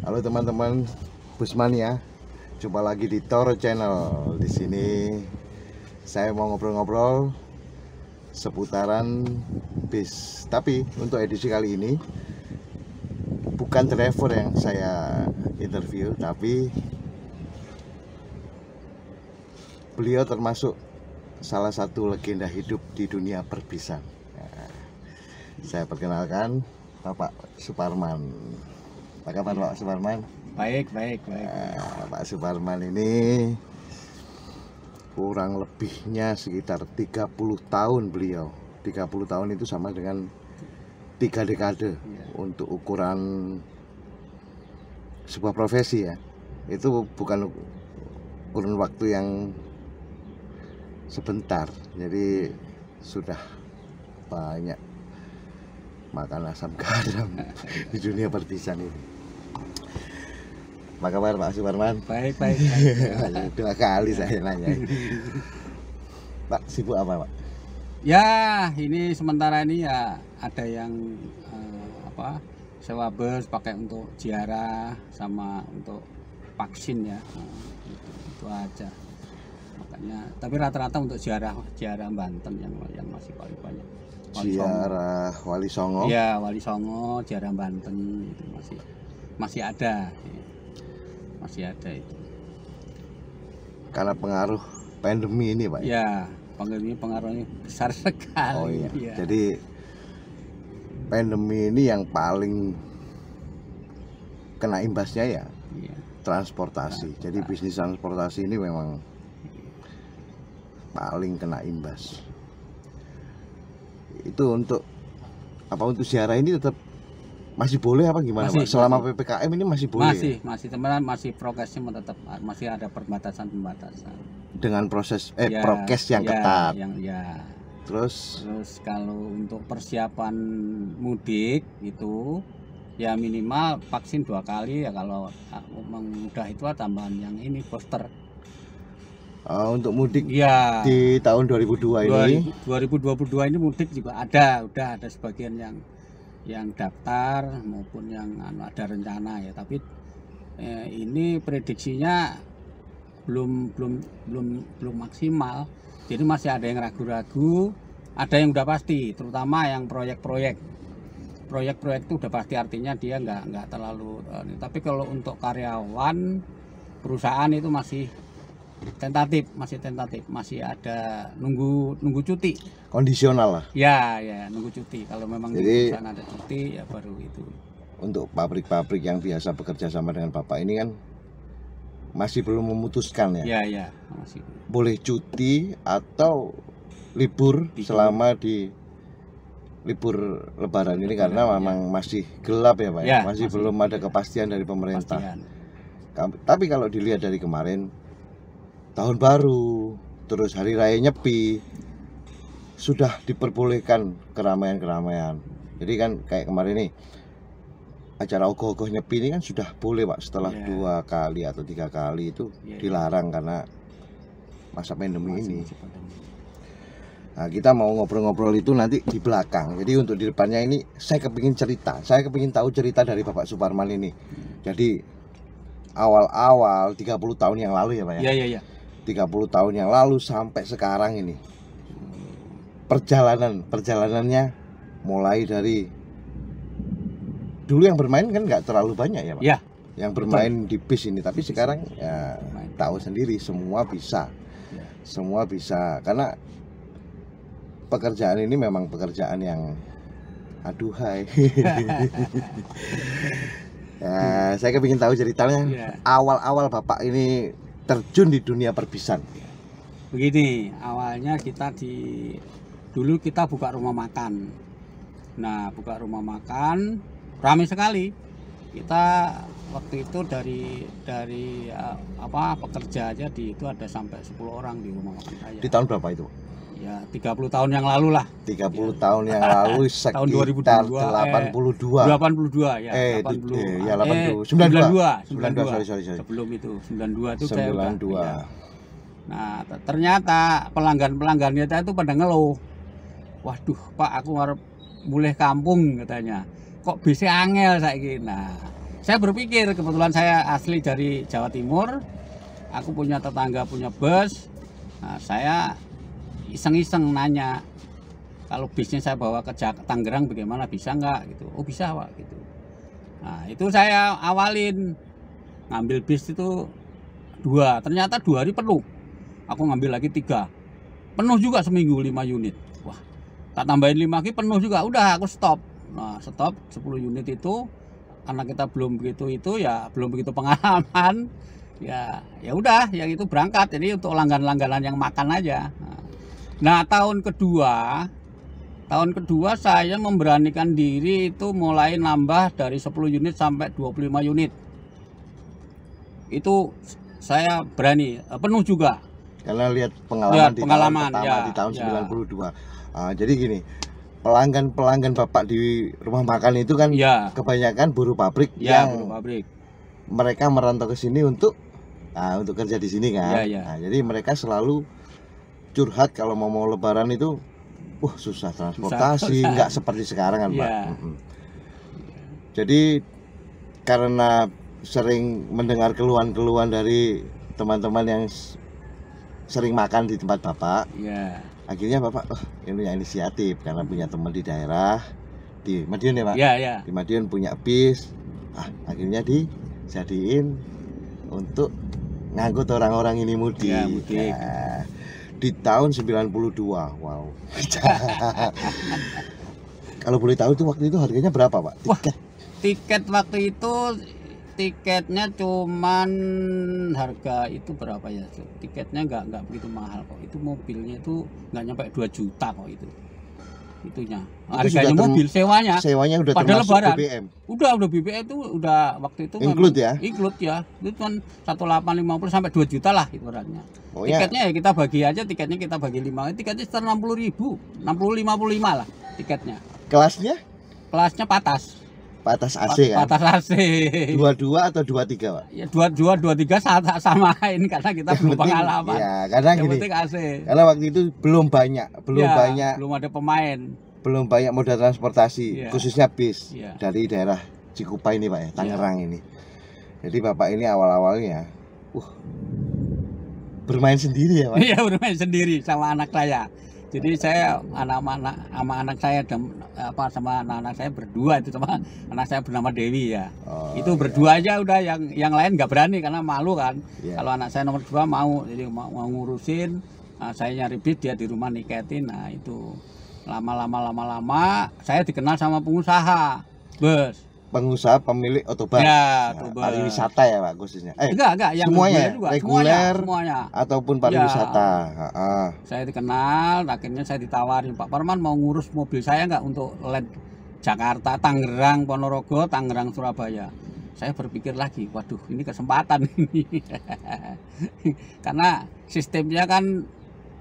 Halo teman-teman Busmania, jumpa lagi di Toro Channel. Di sini saya mau ngobrol-ngobrol seputaran bis. Tapi untuk edisi kali ini bukan driver yang saya interview, tapi beliau termasuk salah satu legenda hidup di dunia perbisan. Nah, saya perkenalkan Bapak Suparman. Apa kabar Pak Suparman? Baik. Pak Suparman ini kurang lebihnya sekitar 30 tahun beliau. 30 tahun itu sama dengan 3 dekade untuk ukuran sebuah profesi ya. Itu bukan kurun waktu yang sebentar. Jadi sudah banyak makan asam garam di dunia perpisahan ini. Apa kabar Pak Suparman? Baik. 2 kali saya nanya. Pak, sibuk apa Pak? Ya, ini sementara ini ya ada yang sewa bus pakai untuk ziarah sama untuk vaksin ya. Itu aja. Makanya, tapi rata-rata untuk ziarah Banten yang masih paling banyak. Ziarah Wali Songo. Iya, Wali Songo, ziarah Banten itu masih ada. Masih ada itu. Karena pengaruh pandemi ini Pak. Ya, pengaruhnya besar sekali. Oh iya. Ya. Jadi pandemi ini yang paling kena imbasnya ya transportasi. Jadi bisnis transportasi ini memang paling kena imbas. Itu untuk ziarah ini tetap masih boleh apa gimana Pak? Selama PPKM ini masih boleh? Masih teman-teman, masih prokesnya tetap masih ada pembatasan. Dengan proses prokes yang ketat. Terus kalau untuk persiapan mudik itu ya minimal vaksin 2 kali ya, kalau udah itu tambahan yang ini booster. Untuk mudik ya, di tahun 2022 ini mudik juga udah ada sebagian yang daftar maupun yang ada rencana ya, tapi ini prediksinya belum maksimal, jadi masih ada yang ragu-ragu, ada yang udah pasti, terutama yang proyek itu udah pasti, artinya dia nggak terlalu tapi kalau untuk karyawan perusahaan itu masih tentatif, masih ada nunggu cuti, kondisional lah ya nunggu cuti. Kalau memang jadi, di perusahaan ada cuti ya baru itu. Untuk pabrik-pabrik yang biasa bekerja sama dengan Bapak ini kan masih belum memutuskan ya masih boleh cuti atau libur selama di libur lebaran ini, karena memang masih gelap ya Pak ya, masih belum ada kepastian dari pemerintah. Tapi kalau dilihat dari kemarin tahun baru, terus hari raya Nyepi, sudah diperbolehkan keramaian. Jadi kan kayak kemarin nih acara ogoh-ogoh Nyepi ini kan sudah boleh Pak, setelah 2 kali atau 3 kali itu dilarang karena masa pandemi ini. Nah, kita mau ngobrol-ngobrol itu nanti di belakang. Jadi untuk di depannya ini saya kepingin tahu cerita dari Bapak Suparman ini. Jadi awal-awal 30 tahun yang lalu ya Pak ya? Iya. 30 tahun yang lalu sampai sekarang ini perjalanannya mulai dari dulu yang bermain kan nggak terlalu banyak ya Pak ya, yang bermain di bis ini, tapi sekarang ya tahu sendiri semua bisa karena pekerjaan ini memang pekerjaan yang aduhai. Ya, saya kepingin tahu ceritanya awal-awal Bapak ini terjun di dunia perbisan. Begini, awalnya dulu kita buka rumah makan. Nah, buka rumah makan ramai sekali. Kita waktu itu dari pekerja aja itu ada sampai 10 orang di rumah makan saya. Di tahun berapa itu? Ya 30 tahtahun yang lalu lah. 30 tahun yang lalu sekitar tahun 82 ya. 92. Sorry. Sebelum itu 92 itu 92. Saya udah. Ya. Nah, ternyata pelanggannya itu pada ngeluh. Waduh, Pak, aku harus mulai kampung katanya. Kok bisa angel saiki. Nah, saya berpikir, kebetulan saya asli dari Jawa Timur, aku punya tetangga punya bus. Nah, saya iseng-iseng nanya, kalau bisnya saya bawa ke Tangerang bagaimana, bisa nggak gitu. Oh bisa Pak gitu. Nah itu saya awalin ngambil bis itu 2, ternyata 2 hari penuh. Aku ngambil lagi 3, penuh juga seminggu 5 unit. Wah, tak tambahin 5 lagi penuh juga, udah aku stop. Nah stop 10 unit itu, karena kita belum begitu pengalaman. Ya udah, yang itu berangkat. Jadi untuk langganan yang makan aja. Nah tahun kedua saya memberanikan diri itu mulai nambah dari 10 unit sampai 25 unit. Itu saya berani, penuh juga. Karena lihat pengalaman di pengalaman tahun pertama, di tahun 92. Jadi gini, pelanggan Bapak di rumah makan itu kan kebanyakan buruh pabrik yang buruh pabrik. Mereka merantau ke sini untuk kerja di sini kan. Nah, jadi mereka selalu curhat kalau mau lebaran itu susah transportasi, nggak seperti sekarang kan Pak. Jadi karena sering mendengar keluhan-keluhan dari teman-teman yang sering makan di tempat Bapak, akhirnya Bapak ini inisiatif karena punya teman di daerah di Madiun ya Pak. Di Madiun punya bis, akhirnya dijadiin untuk ngangkut orang-orang ini mudik. Di tahun 92. Wow. Kalau boleh tahu waktu itu harganya berapa Pak? Tiket waktu itu, tiketnya cuman harga itu berapa ya? Tiketnya nggak begitu mahal kok. Itu mobilnya itu nggak nyampe 2 juta kok itu. Itunya. Harganya mobil sewanya udah pada termasuk lebaran. BBM. Udah BBM itu udah waktu itu include ya? Include ya. Itu kan 1.850 sampai 2 juta lah ibaratnya. Tiketnya ya kita bagi aja, tiketnya kita bagi 5. Tiketnya sekitar 60.000, 60-55 lah tiketnya. Kelasnya patas. Patas AC kan? Patas AC. 22 atau 23 Pak? Ya 22, 23 samain karena kita belum pengalaman. Ya, karena yang gini. penting AC. Karena waktu itu belum ada pemain. Belum banyak moda transportasi, khususnya bis dari daerah Cikupa ini Pak ya, Tangerang ini. Jadi Bapak ini awal-awalnya bermain sendiri ya Pak? Iya, bermain sendiri sama anak saya. Jadi saya sama anak saya sama anak saya berdua itu, sama anak saya bernama Dewi ya. Itu berdua aja udah, yang lain nggak berani karena malu kan. Kalau anak saya nomor 2 mau, jadi mau ngurusin. Saya nyari bis, dia di rumah niketin. Nah itu lama saya dikenal sama pengusaha bus. Pengusaha pemilik otobus. Pariwisata ya Pak khususnya. Enggak, yang semuanya juga, reguler semuanya. Ataupun pariwisata. Saya dikenal, akhirnya saya ditawarin, Pak Parman mau ngurus mobil saya nggak untuk land Jakarta, Tangerang, Ponorogo, Tangerang, Surabaya. Saya berpikir lagi, waduh ini kesempatan ini. Karena sistemnya kan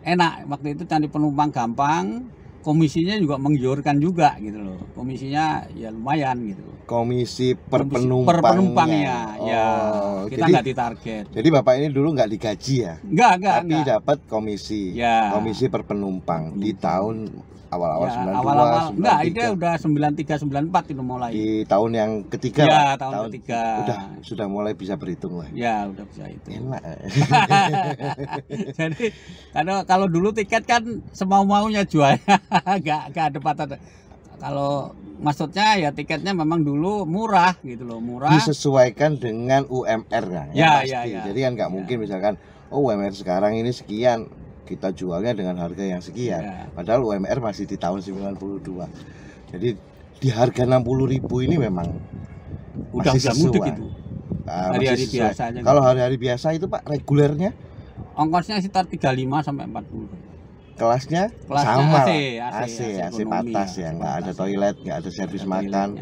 enak, waktu itu cari penumpang gampang. Komisinya juga menggiurkan juga gitu loh. Komisinya ya lumayan gitu. Komisi per penumpangnya. Kita nggak ditarget. Jadi Bapak ini dulu nggak digaji ya? Nggak. Tapi dapat komisi. Komisi per penumpang di tahun awal-awal 92, enggak, ini udah 93, 94 itu mulai. Di tahun yang ketiga. Tahun ketiga. Sudah mulai bisa berhitung lah. Ya, udah bisa itu. Enak. Jadi kalau dulu tiket kan semau-maunya jualnya, nggak ada batas. Kalau maksudnya ya tiketnya memang dulu murah gitu loh, murah. Disesuaikan dengan UMR kan. Ya. Jadi kan nggak mungkin misalkan UMR sekarang ini sekian, kita jualnya dengan harga yang sekian. Padahal UMR masih di tahun 92. Jadi di harga 60.000 ini memang udah mudik itu. Hari-hari biasanya. Kalau hari-hari biasa itu Pak regulernya ongkosnya sekitar 35 sampai 40. Kelasnya sama AC patas ya, nggak ada toilet, nggak ada servis makan.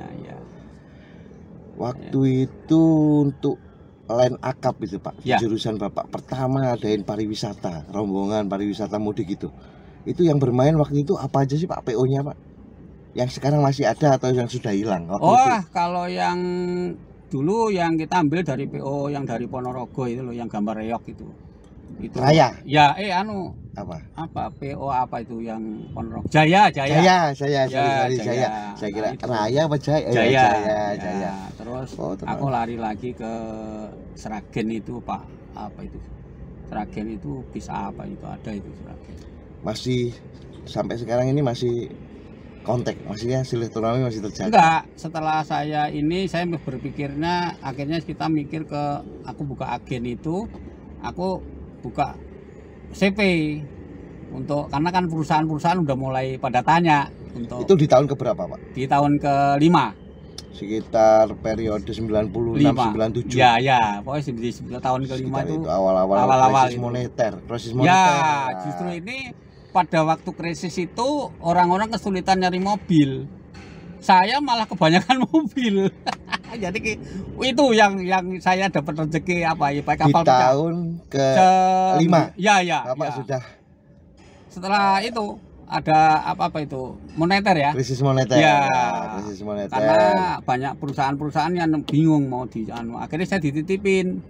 Waktu itu untuk line akap itu Pak, jurusan Bapak pertama adain pariwisata, rombongan pariwisata mudik itu yang bermain waktu itu apa aja sih Pak PO-nya Pak? Yang sekarang masih ada atau yang sudah hilang? Kalau yang dulu yang kita ambil dari PO yang dari Ponorogo itu loh, yang gambar reok Itu Raya. Ya, Apa PO apa itu yang Ponorogo? Jaya. Saya kira itu. Raya apa Jaya? Jaya. Terus aku lari lagi ke Sragen itu, Pak. Apa itu? Sragen itu bisa apa itu, ada itu Sragen. Masih sampai sekarang ini masih kontak, maksudnya silaturahmi masih terjaga? Enggak, setelah saya berpikirnya akhirnya kita mikir aku buka agen itu, aku buka CP karena kan perusahaan-perusahaan udah mulai pada tanya untuk. Itu di tahun keberapa, Pak? Di tahun ke-5. Sekitar periode 96 97. Ya, pokoknya di tahun ke-5 itu awal-awal krisis moneter. Ya, justru ini pada waktu krisis itu orang-orang kesulitan nyari mobil. Saya malah kebanyakan mobil. Jadi itu yang saya dapat rezeki kapal di tahun ke-5. Ya. Bapak sudah. Setelah itu ada apa itu moneter ya. Krisis moneter. Ya. Krisis moneter. Karena banyak perusahaan-perusahaan yang bingung mau akhirnya saya dititipin.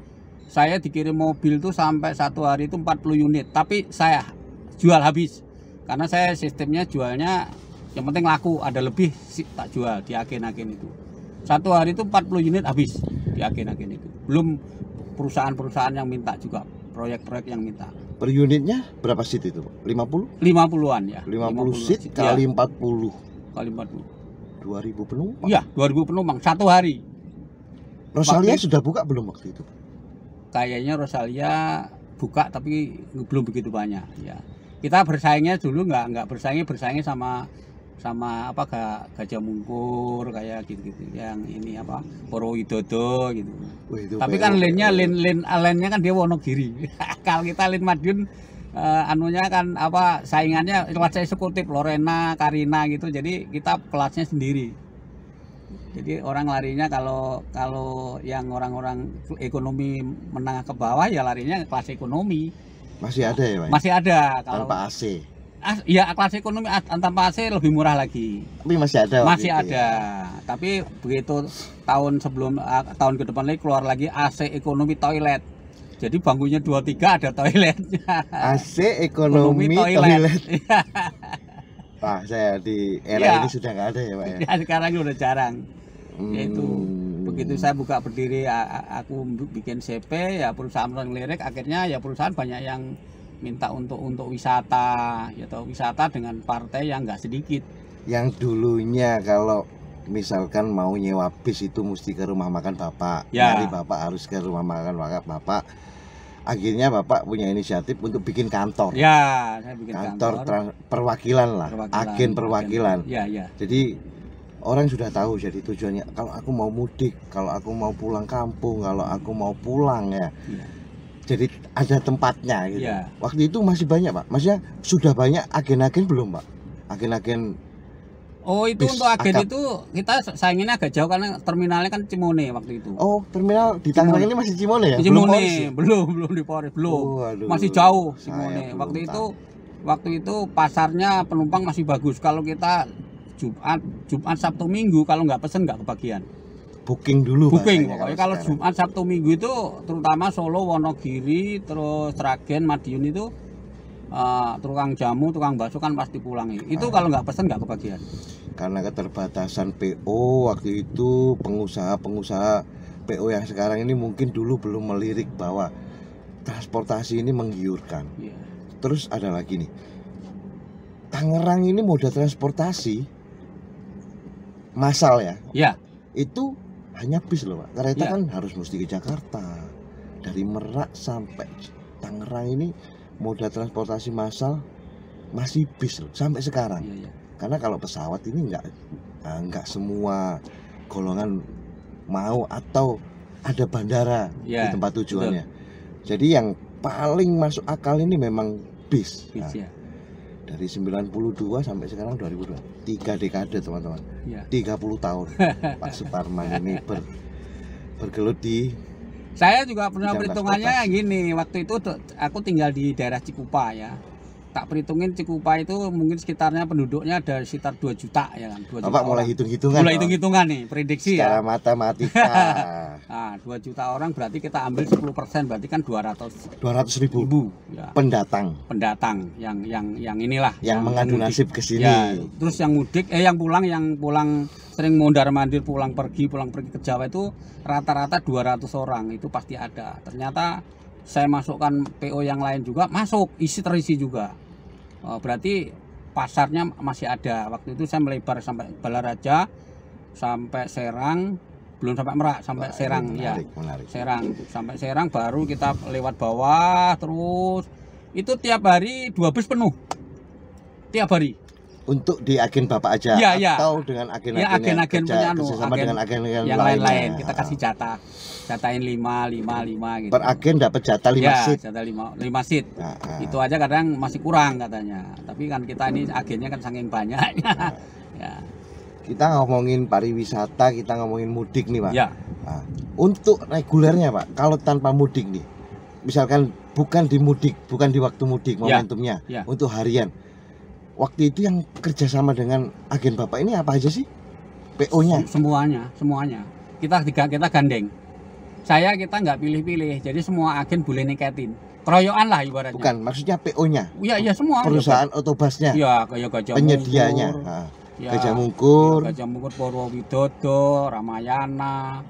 Saya dikirim mobil tuh sampai 1 hari itu 40 unit, tapi saya jual habis karena saya sistemnya jualnya yang penting laku, ada lebih tak jual di agen-agen itu. 1 hari itu 40 unit habis di agen-agen itu. Belum perusahaan-perusahaan yang minta juga, proyek-proyek yang minta. Per unitnya berapa seat itu? 50? 50-an ya. 50 seat kali 40. Kali 40. 2000 penumpang. Iya, 2000 penumpang 1 hari. Rosalia sudah buka belum waktu itu? Kayaknya Rosalia buka tapi belum begitu banyak ya. Kita bersaingnya dulu nggak bersaingnya sama Gajah Mungkur kayak gitu yang ini Poro Widodo gitu. Tapi kan lainnya kan dia Wonogiri. Kalau kita lain Madiun anunya kan saingannya kelas eksekutif Lorena, Karina gitu. Jadi kita kelasnya sendiri. Jadi orang larinya kalau yang orang-orang ekonomi menengah ke bawah ya larinya kelas ekonomi. Masih ada ya, Pak? Masih ada kalau tanpa AC. Ya kelas ekonomi tanpa AC lebih murah lagi. Tapi masih ada. Masih ada. Ya. Tapi begitu tahun ke depan lagi keluar lagi AC ekonomi toilet. Jadi bangkunya 23 ada toiletnya. AC ekonomi toilet. Pak, saya di era ini sudah nggak ada ya, Pak ya. Ya sekarang udah jarang. Yaitu begitu saya buka berdiri aku bikin CP ya perusahaan ngelirik, akhirnya ya perusahaan banyak yang minta untuk wisata atau wisata dengan partai yang nggak sedikit. Yang dulunya kalau misalkan mau nyewa bis itu mesti ke rumah makan Bapak. Ya. Dari Bapak harus ke rumah makan Bapak. Akhirnya Bapak punya inisiatif untuk bikin kantor. Ya, saya bikin kantor. Perwakilan lah, agen perwakilan. Ya. Jadi orang sudah tahu jadi tujuannya. Kalau aku mau mudik, kalau aku mau pulang kampung, kalau aku mau pulang ya. Jadi ada tempatnya gitu. Ya. Waktu itu masih banyak, Pak. Maksudnya sudah banyak agen-agen belum, Pak? Agen-agen. Oh, itu untuk agen itu kita sainginnya agak jauh karena terminalnya kan Cimone waktu itu. Oh, terminal di Tangerang ini masih Cimone ya? Cimone, belum di Polres, belum. Masih jauh Cimone. Waktu itu pasarnya penumpang masih bagus. Kalau kita Jumat Sabtu Minggu kalau nggak pesen nggak kebagian. Booking dulu. Pokoknya kalau Jumat Sabtu Minggu itu terutama Solo, Wonogiri, terus Sragen, Madiun itu tukang jamu, tukang bakso kan pasti pulang. Itu kalau nggak pesen nggak kebagian. Karena keterbatasan PO waktu itu, pengusaha PO yang sekarang ini mungkin dulu belum melirik bahwa transportasi ini menggiurkan. Yeah. Terus ada lagi nih, Tangerang ini moda transportasi massal ya. Yeah. Itu hanya bis loh, Pak. Kereta kan harus mesti ke Jakarta. Dari Merak sampai Tangerang ini moda transportasi massal masih bis loh sampai sekarang. Karena kalau pesawat ini nggak semua golongan mau atau ada bandara di tempat tujuannya. Jadi yang paling masuk akal ini memang bis. Dari 92 sampai sekarang 2002, 3 dekade teman-teman. 30 tahun Pak Suparman ini bergelut di. Saya juga pernah perhitungannya gini, waktu itu aku tinggal di daerah Cikupa ya. tak perhitungin Cikupa itu mungkin sekitarnya penduduknya ada sekitar 2 juta ya kan. 2 Bapak juta mulai hitung-hitungan. Mulai hitung-hitungan nih, prediksi secara ya. matematika. Nah, 2 juta orang berarti kita ambil 10%, berarti kan 200.000 ya. pendatang yang inilah yang mengadu nasib ke sini. Ya, terus yang mudik yang pulang sering mondar-mandir pulang pergi ke Jawa itu rata-rata 200 orang itu pasti ada. Ternyata saya masukkan PO yang lain juga masuk, terisi juga. Berarti pasarnya masih ada. Waktu itu saya melebar sampai Balaraja, sampai Serang, belum sampai Merak, sampai Serang. Menarik. Sampai Serang baru kita lewat bawah terus. Itu tiap hari 2 bus penuh. Tiap hari. Untuk di agen Bapak aja atau dengan agen-agen punya dengan agen yang lain-lain. Kita kasih jatahin 5 gitu. Per agen dapat jatah 5 seat. Jatah 5 seat. Itu aja kadang masih kurang katanya. Tapi kan kita ini agennya kan saking banyaknya. Ya. Kita ngomongin pariwisata, kita ngomongin mudik nih, Pak. Ya. Nah, untuk regulernya, Pak, kalau tanpa mudik nih, misalkan bukan di waktu mudik momentumnya, untuk harian. Waktu itu yang kerjasama dengan agen Bapak ini apa aja sih? PO-nya? Semuanya. Kita gandeng. Kita nggak pilih-pilih, jadi semua agen boleh niketin. Keroyokan lah ibaratnya. Bukan, maksudnya PO-nya. Iya semua. Perusahaan otobasnya. Iya, kayak Gajah penyedianya. Ya, Gajah Mungkur, Purwo Widodo, Ramayana,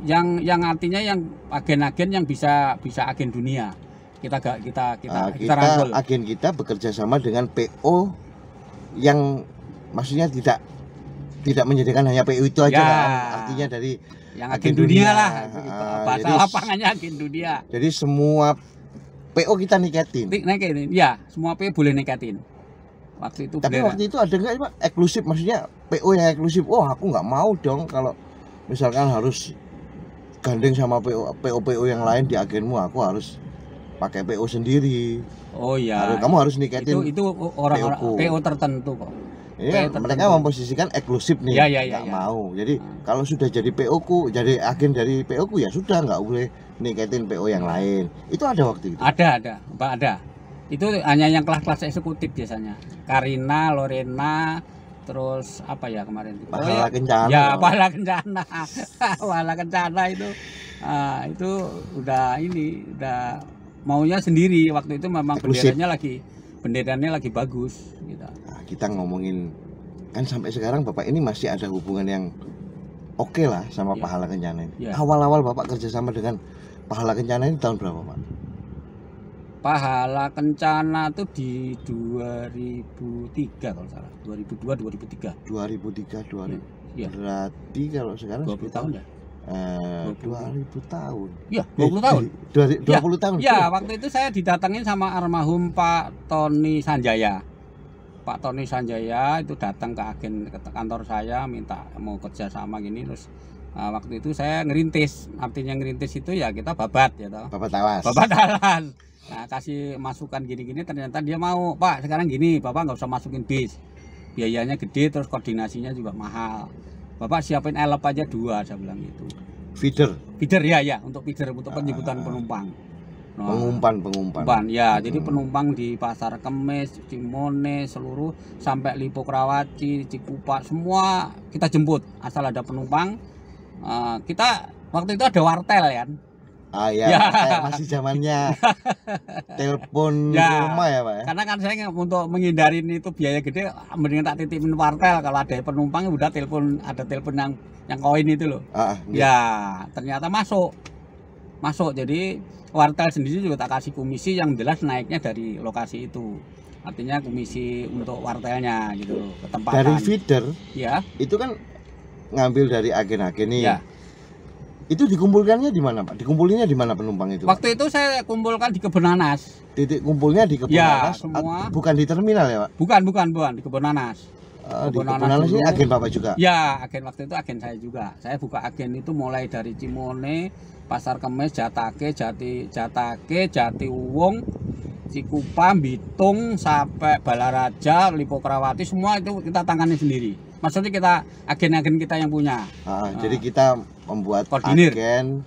yang artinya yang agen-agen yang bisa agen dunia. Kita rangkul. Agen kita bekerja sama dengan PO yang maksudnya tidak menyediakan hanya PO itu aja, kan? Artinya dari yang agen dunia lah. Bahasa lapangannya agen dunia. Jadi semua PO kita niketin. Ya, semua PO boleh niketin. Waktu itu. Tapi waktu itu ada nggak Pak eksklusif, maksudnya PO yang eksklusif? Oh, aku nggak mau dong kalau misalkan harus gandeng sama PO yang lain di agenmu, aku harus pakai PO sendiri. Oh iya. Kamu harus niketin. Itu orang-orang PO tertentu kok. Iya, mereka memposisikan eksklusif nih. Nggak mau. Jadi kalau sudah jadi PO ku, jadi agen dari PO ku ya sudah, nggak boleh niketin PO yang lain. Itu ada waktu itu. Ada, Pak, ada. Itu hanya yang kelas-kelas eksekutif biasanya. Karina, Lorena, terus apa ya kemarin? Pahala Kencana. Ya, Pahala Kencana. Pahala Kencana itu udah maunya sendiri. Waktu itu memang benderanya lagi bagus gitu. Nah, kita ngomongin kan sampai sekarang Bapak ini masih ada hubungan yang oke lah sama Pahala Kencana ini. Awal-awal Bapak kerjasama dengan Pahala Kencana ini tahun berapa, Pak? Pahala Kencana tuh di 2003 kalau salah. 2002 2003. Ya. Berarti kalau sekarang 20 tahun ya? 20 tahun. Iya, 20 tahun. 20 tahun. Ya, waktu itu saya didatengin sama almarhum Pak Tony Sanjaya. Pak Tony Sanjaya itu datang ke kantor saya minta mau kerja sama gini, terus waktu itu saya ngerintis. Artinya ngerintis itu ya kita babat ya toh. Babat alas. Nah, kasih masukan gini-gini, ternyata dia mau, Pak sekarang gini, Bapak nggak usah masukin bis, biayanya gede, terus koordinasinya juga mahal. Bapak siapin elep aja 2, saya bilang gitu. Feeder ya, untuk penjemputan penumpang. Pengumpan. Ya, jadi penumpang di Pasar Kemis, Cimone, seluruh sampai Lipo Kerawaci, Cikupa, semua kita jemput asal ada penumpang. Kita waktu itu ada wartel kan. Masih zamannya telepon rumah ya, Pak ya. Karena kan saya untuk menghindarin itu biaya gede, mendingan tak titipin wartel, kalau ada penumpang udah ada telepon yang koin itu loh. Ternyata masuk. Jadi wartel sendiri juga tak kasih komisi, yang jelas naiknya dari lokasi itu. Artinya komisi untuk wartelnya gitu loh, ketempatan. Dari feeder. Ya. Itu kan ngambil dari agen-agen nih. Ya. Itu dikumpulkannya di mana, Pak? Dikumpulinnya di mana penumpang itu? Waktu itu saya kumpulkan di Kebun Nanas. Titik kumpulnya di Kebun Nanas? Semua. Bukan di terminal ya, Pak? Bukan, di Kebun Nanas. Di Kebun Nanas ini agen Bapak juga? Ya, waktu itu agen saya juga. Saya buka agen itu mulai dari Cimone, Pasar Kemis, Jatake, Jati Uwung, Cikupa, Bitung, sampai Balaraja, Lipo Kerawaci, semua itu kita tangani sendiri. Maksudnya kita agen-agen kita yang punya. Jadi kita membuat koordinir. agen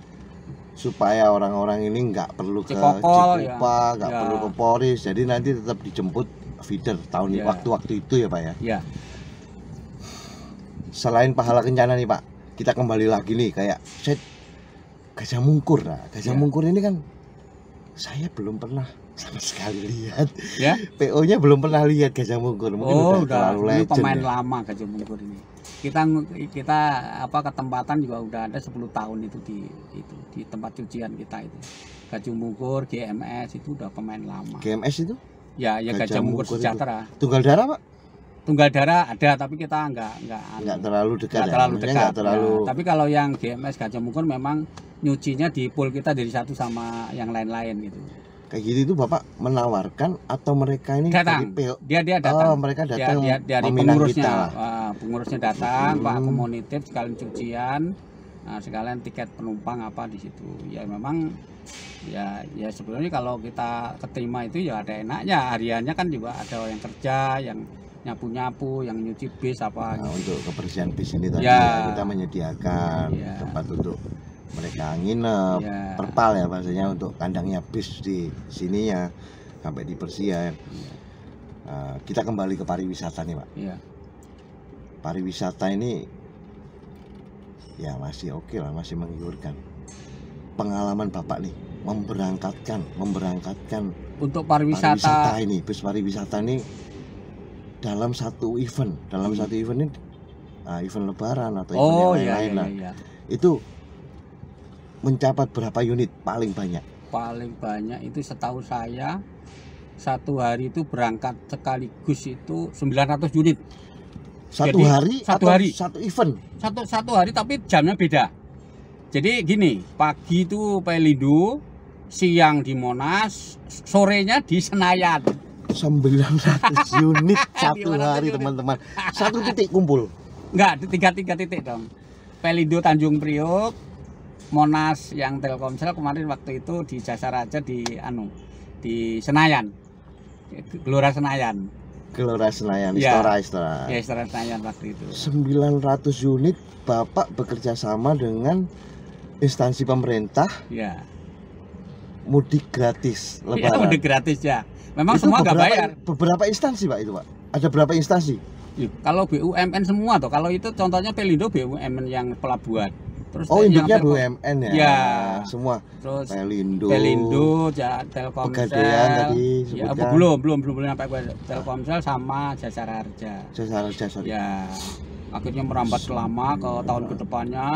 supaya orang-orang ini nggak perlu ke Cikokol, Cikupa, nggak perlu ke Poris, jadi nanti tetap dijemput feeder tahun waktu-waktu itu ya Pak ya. Iya. Selain pahala kencana nih Pak, kita kembali lagi nih kayak Gajah Mungkur. Nah, Gajah Mungkur ini kan saya belum pernah sama sekali lihat. Ya. PO-nya belum pernah lihat Gajah Mungkur. Mungkin udah terlalu legend. Pemain lama Gajah Mungkur ini. Kita ketempatan juga udah ada 10 tahun itu di tempat cucian kita itu. Gajah Mungkur, GMS itu udah pemain lama. GMS itu? Ya Gajah Mungkur Sejahtera. Tunggal darah Pak? Tunggal darah ada, tapi kita nggak terlalu dekat. Nggak terlalu. Tapi kalau yang GMS Gajah Mungkur memang nyucinya di pool kita dari satu sama yang lain-lain gitu. Kayak gitu itu Bapak menawarkan atau mereka ini datang? dari PO? Dia datang. Oh, mereka datang. Dia dari pengurusnya. Pengurusnya datang, Pak komunitif sekalian cucian, sekalian tiket penumpang apa di situ. Ya memang ya sebenarnya kalau kita keterima itu ya ada enaknya. Hariannya kan juga ada yang kerja, yang nyapu-nyapu, yang nyuci bis apa. Nah, gitu. Untuk kebersihan bis ini tadi kita menyediakan tempat untuk mereka nginep, perpal ya bahasanya, untuk kandangnya bis di sininya sampai dibersihkan. Kita kembali ke pariwisata nih Pak. Pariwisata ini ya masih oke lah, masih menggiurkan. Pengalaman Bapak nih memberangkatkan untuk pariwisata ini, bis pariwisata ini dalam satu event, ini event lebaran atau event yang lain. Itu mencapai berapa unit paling banyak? Paling banyak itu setahu saya satu hari itu berangkat sekaligus itu 900 unit. Satu hari? Satu event? Satu hari tapi jamnya beda. Jadi gini, pagi itu Pelindo, siang di Monas, sorenya di Senayan. 900 unit satu hari teman-teman. Satu titik kumpul? Enggak, tiga titik dong. Pelindo Tanjung Priok, Monas yang Telkomsel kemarin waktu itu di Jasa Raja di Senayan, Gelora Senayan. Istora. Ya, Istora Senayan waktu itu. 900 unit Bapak bekerja sama dengan instansi pemerintah. Ya. Mudik gratis lebaran. Ya, mudik gratis ya. Memang itu semua nggak bayar. Beberapa instansi Pak itu Pak. Ada berapa instansi? Kalau BUMN semua tuh. Kalau itu contohnya Pelindo BUMN yang pelabuhan. Terus induknya BUMN ya? Ya, semua. Terus Pelindo, Telkomsel tadi ya, belum sampai Telkomsel sama Jasa Raja. Ya, akhirnya merambat selama ke tahun kedepannya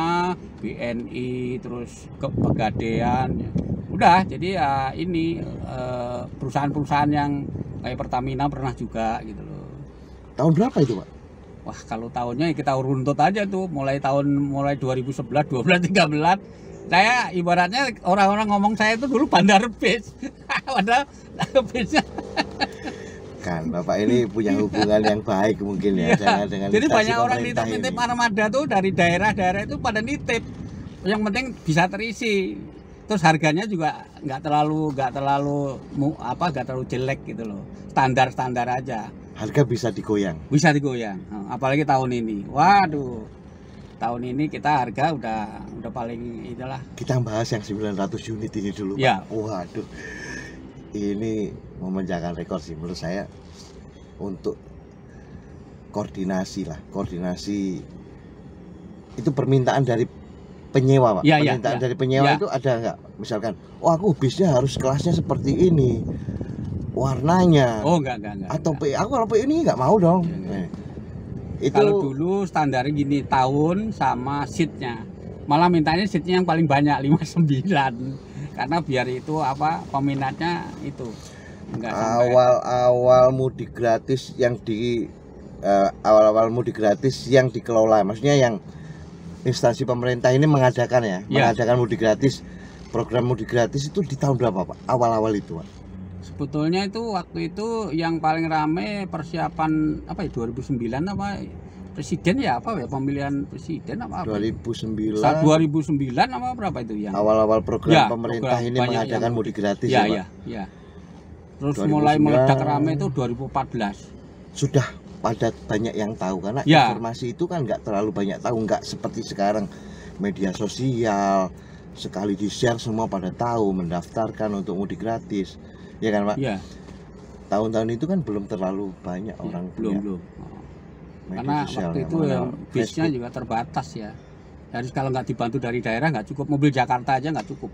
BNI, terus ke Pegadaian. Ya. Udah, jadi ya ini perusahaan-perusahaan yang kayak Pertamina pernah juga gitu loh. Tahun berapa itu Pak? Wah, kalau tahunnya kita runtut aja tuh, mulai 2011, 12, 13. Saya ibaratnya orang-orang ngomong saya itu dulu bandar bis. Padahal bisnya. Kan Bapak ini punya hubungan yang baik mungkin ya dengan jadi banyak orang nitip armada tuh dari daerah-daerah itu pada nitip. Yang penting bisa terisi. Terus harganya juga nggak terlalu jelek gitu loh. Standar aja. Harga bisa digoyang. Apalagi tahun ini. Waduh. Tahun ini kita harga udah paling itulah. Kita bahas yang 900 unit ini dulu. Ya. Waduh. Ini memecahkan rekor sih menurut saya untuk koordinasi itu permintaan dari penyewa Pak. Permintaan dari penyewa itu ada nggak? Misalkan, aku bisnya harus kelasnya seperti ini. Warnanya. Oh enggak. Atau aku kalau ini nggak mau dong. Itu kalau dulu standarnya gini, tahun sama seatnya. Malah mintanya seatnya yang paling banyak 59. Karena biar itu peminatnya itu enggak sampai. Awal mudik gratis yang dikelola, maksudnya yang instansi pemerintah ini mengadakan mengadakan mudik gratis, program mudik gratis itu di tahun berapa Pak? Awal-awal itu Pak? Sebetulnya itu waktu itu yang paling rame persiapan 2009 presiden pemilihan presiden 2009 berapa itu yang awal-awal program pemerintah ini mengadakan mudik gratis ya. Terus 2009, mulai meledak rame itu 2014. Sudah padat banyak yang tahu karena informasi itu kan nggak terlalu banyak tahu, nggak seperti sekarang media sosial sekali di-share semua pada tahu, mendaftarkan untuk mudik gratis. Ya kan, Pak? Iya. Tahun-tahun itu kan belum terlalu banyak orang punya belum. media Karena sosial waktu yang itu mengenal yang bisnya Facebook. juga terbatas ya. Jadi kalau nggak dibantu dari daerah nggak cukup, mobil Jakarta aja nggak cukup.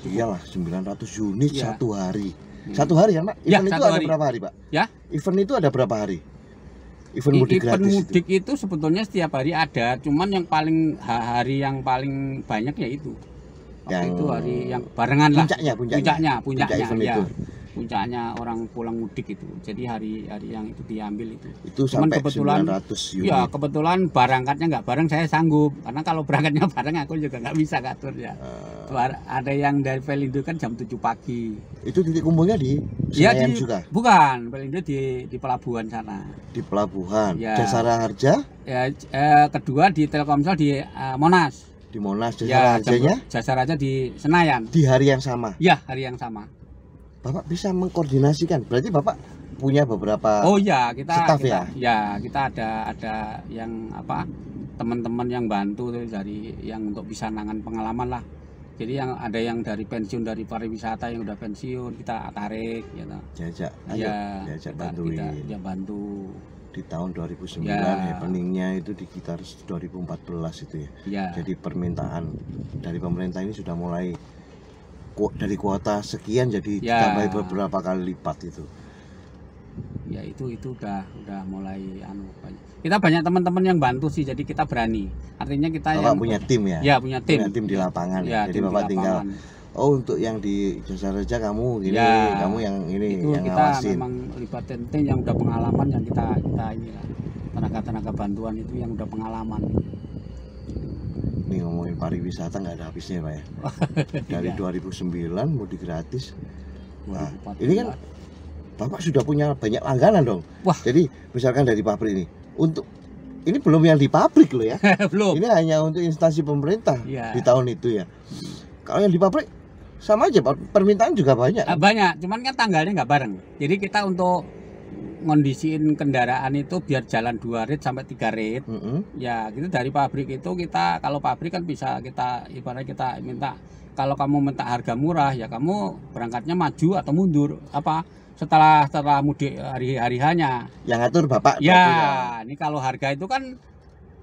Iyalah, 900 unit Iya. satu hari. Satu hari ya, Pak? Ya, Event itu satu ada hari. berapa hari, Pak? Ya. Event itu ada berapa hari? Event mudik Event gratis mudik itu sebetulnya setiap hari ada, cuman yang paling hari yang paling banyak ya itu. Waktu Yang itu hari yang barengan lah. puncaknya Puncaknya event ya. itu. Puncaknya orang pulang mudik itu. Jadi hari yang itu diambil itu. Itu Cuman sampai kebetulan 900 unit. ya kebetulan berangkatnya nggak bareng, saya sanggup. Karena kalau berangkatnya bareng aku juga nggak bisa ngatur ya. Ada yang dari Pelindo kan jam 7 pagi. Itu titik kumpulnya di Ya Senayan juga? Bukan, Pelindo di pelabuhan sana. Di pelabuhan. Ya. Jasara Harja? Ya, kedua di Telkomsel di Monas. Di Monas. Ya, Jasara Harjanya? Jasara Harja di Senayan. Di hari yang sama? Ya, hari yang sama. Bapak bisa mengkoordinasikan, berarti Bapak punya beberapa Oh ya, staff ya? Ya, kita ada yang apa, teman-teman yang bantu tuh dari yang untuk bisa nangan pengalaman lah. Jadi yang ada yang dari pensiun dari pariwisata yang udah pensiun kita tarik gitu. Diajak, ayo, Ya, diajak kita bantuin. dia bantu. Di tahun 2009 Ya. happeningnya itu di sekitar 2014 itu ya. Ya. Jadi permintaan dari pemerintah ini sudah mulai dari kuota sekian jadi Ya. ditambah beberapa kali lipat itu. Ya itu udah mulai banyak. Kita banyak teman-teman yang bantu sih, jadi kita berani. Artinya kita Bapak yang punya tim ya? Ya, punya tim. Punya tim di lapangan Ya, jadi tim di Bapak tinggal lapangan. untuk yang di Jasara Harja kamu gini, Ya, kamu yang ini itu yang kita ngawasin. memang libatin tim yang udah pengalaman, yang kita inilah tenaga bantuan itu yang udah pengalaman. Nih ngomongin pariwisata nggak ada habisnya Pak ya. Dari 2009 mudik gratis. Nah, 2014. ini kan Bapak sudah punya banyak langganan dong. Wah. Jadi misalkan dari pabrik ini, untuk ini belum yang di pabrik loh ya. Belum. Ini hanya untuk instansi pemerintah Ya. di tahun itu ya. Kalau yang di pabrik sama aja, permintaan juga banyak. Banyak, cuman kan tanggalnya nggak bareng. Jadi kita untuk ngondisiin kendaraan itu biar jalan 2 rit sampai 3 rit. Ya, gitu dari pabrik itu kita, kalau pabrik kan bisa kita ibaratnya kita minta, kalau kamu minta harga murah ya kamu berangkatnya maju atau mundur apa setelah mudik hari-harinya. Yang ngatur Bapak. Ya, ini kalau harga itu kan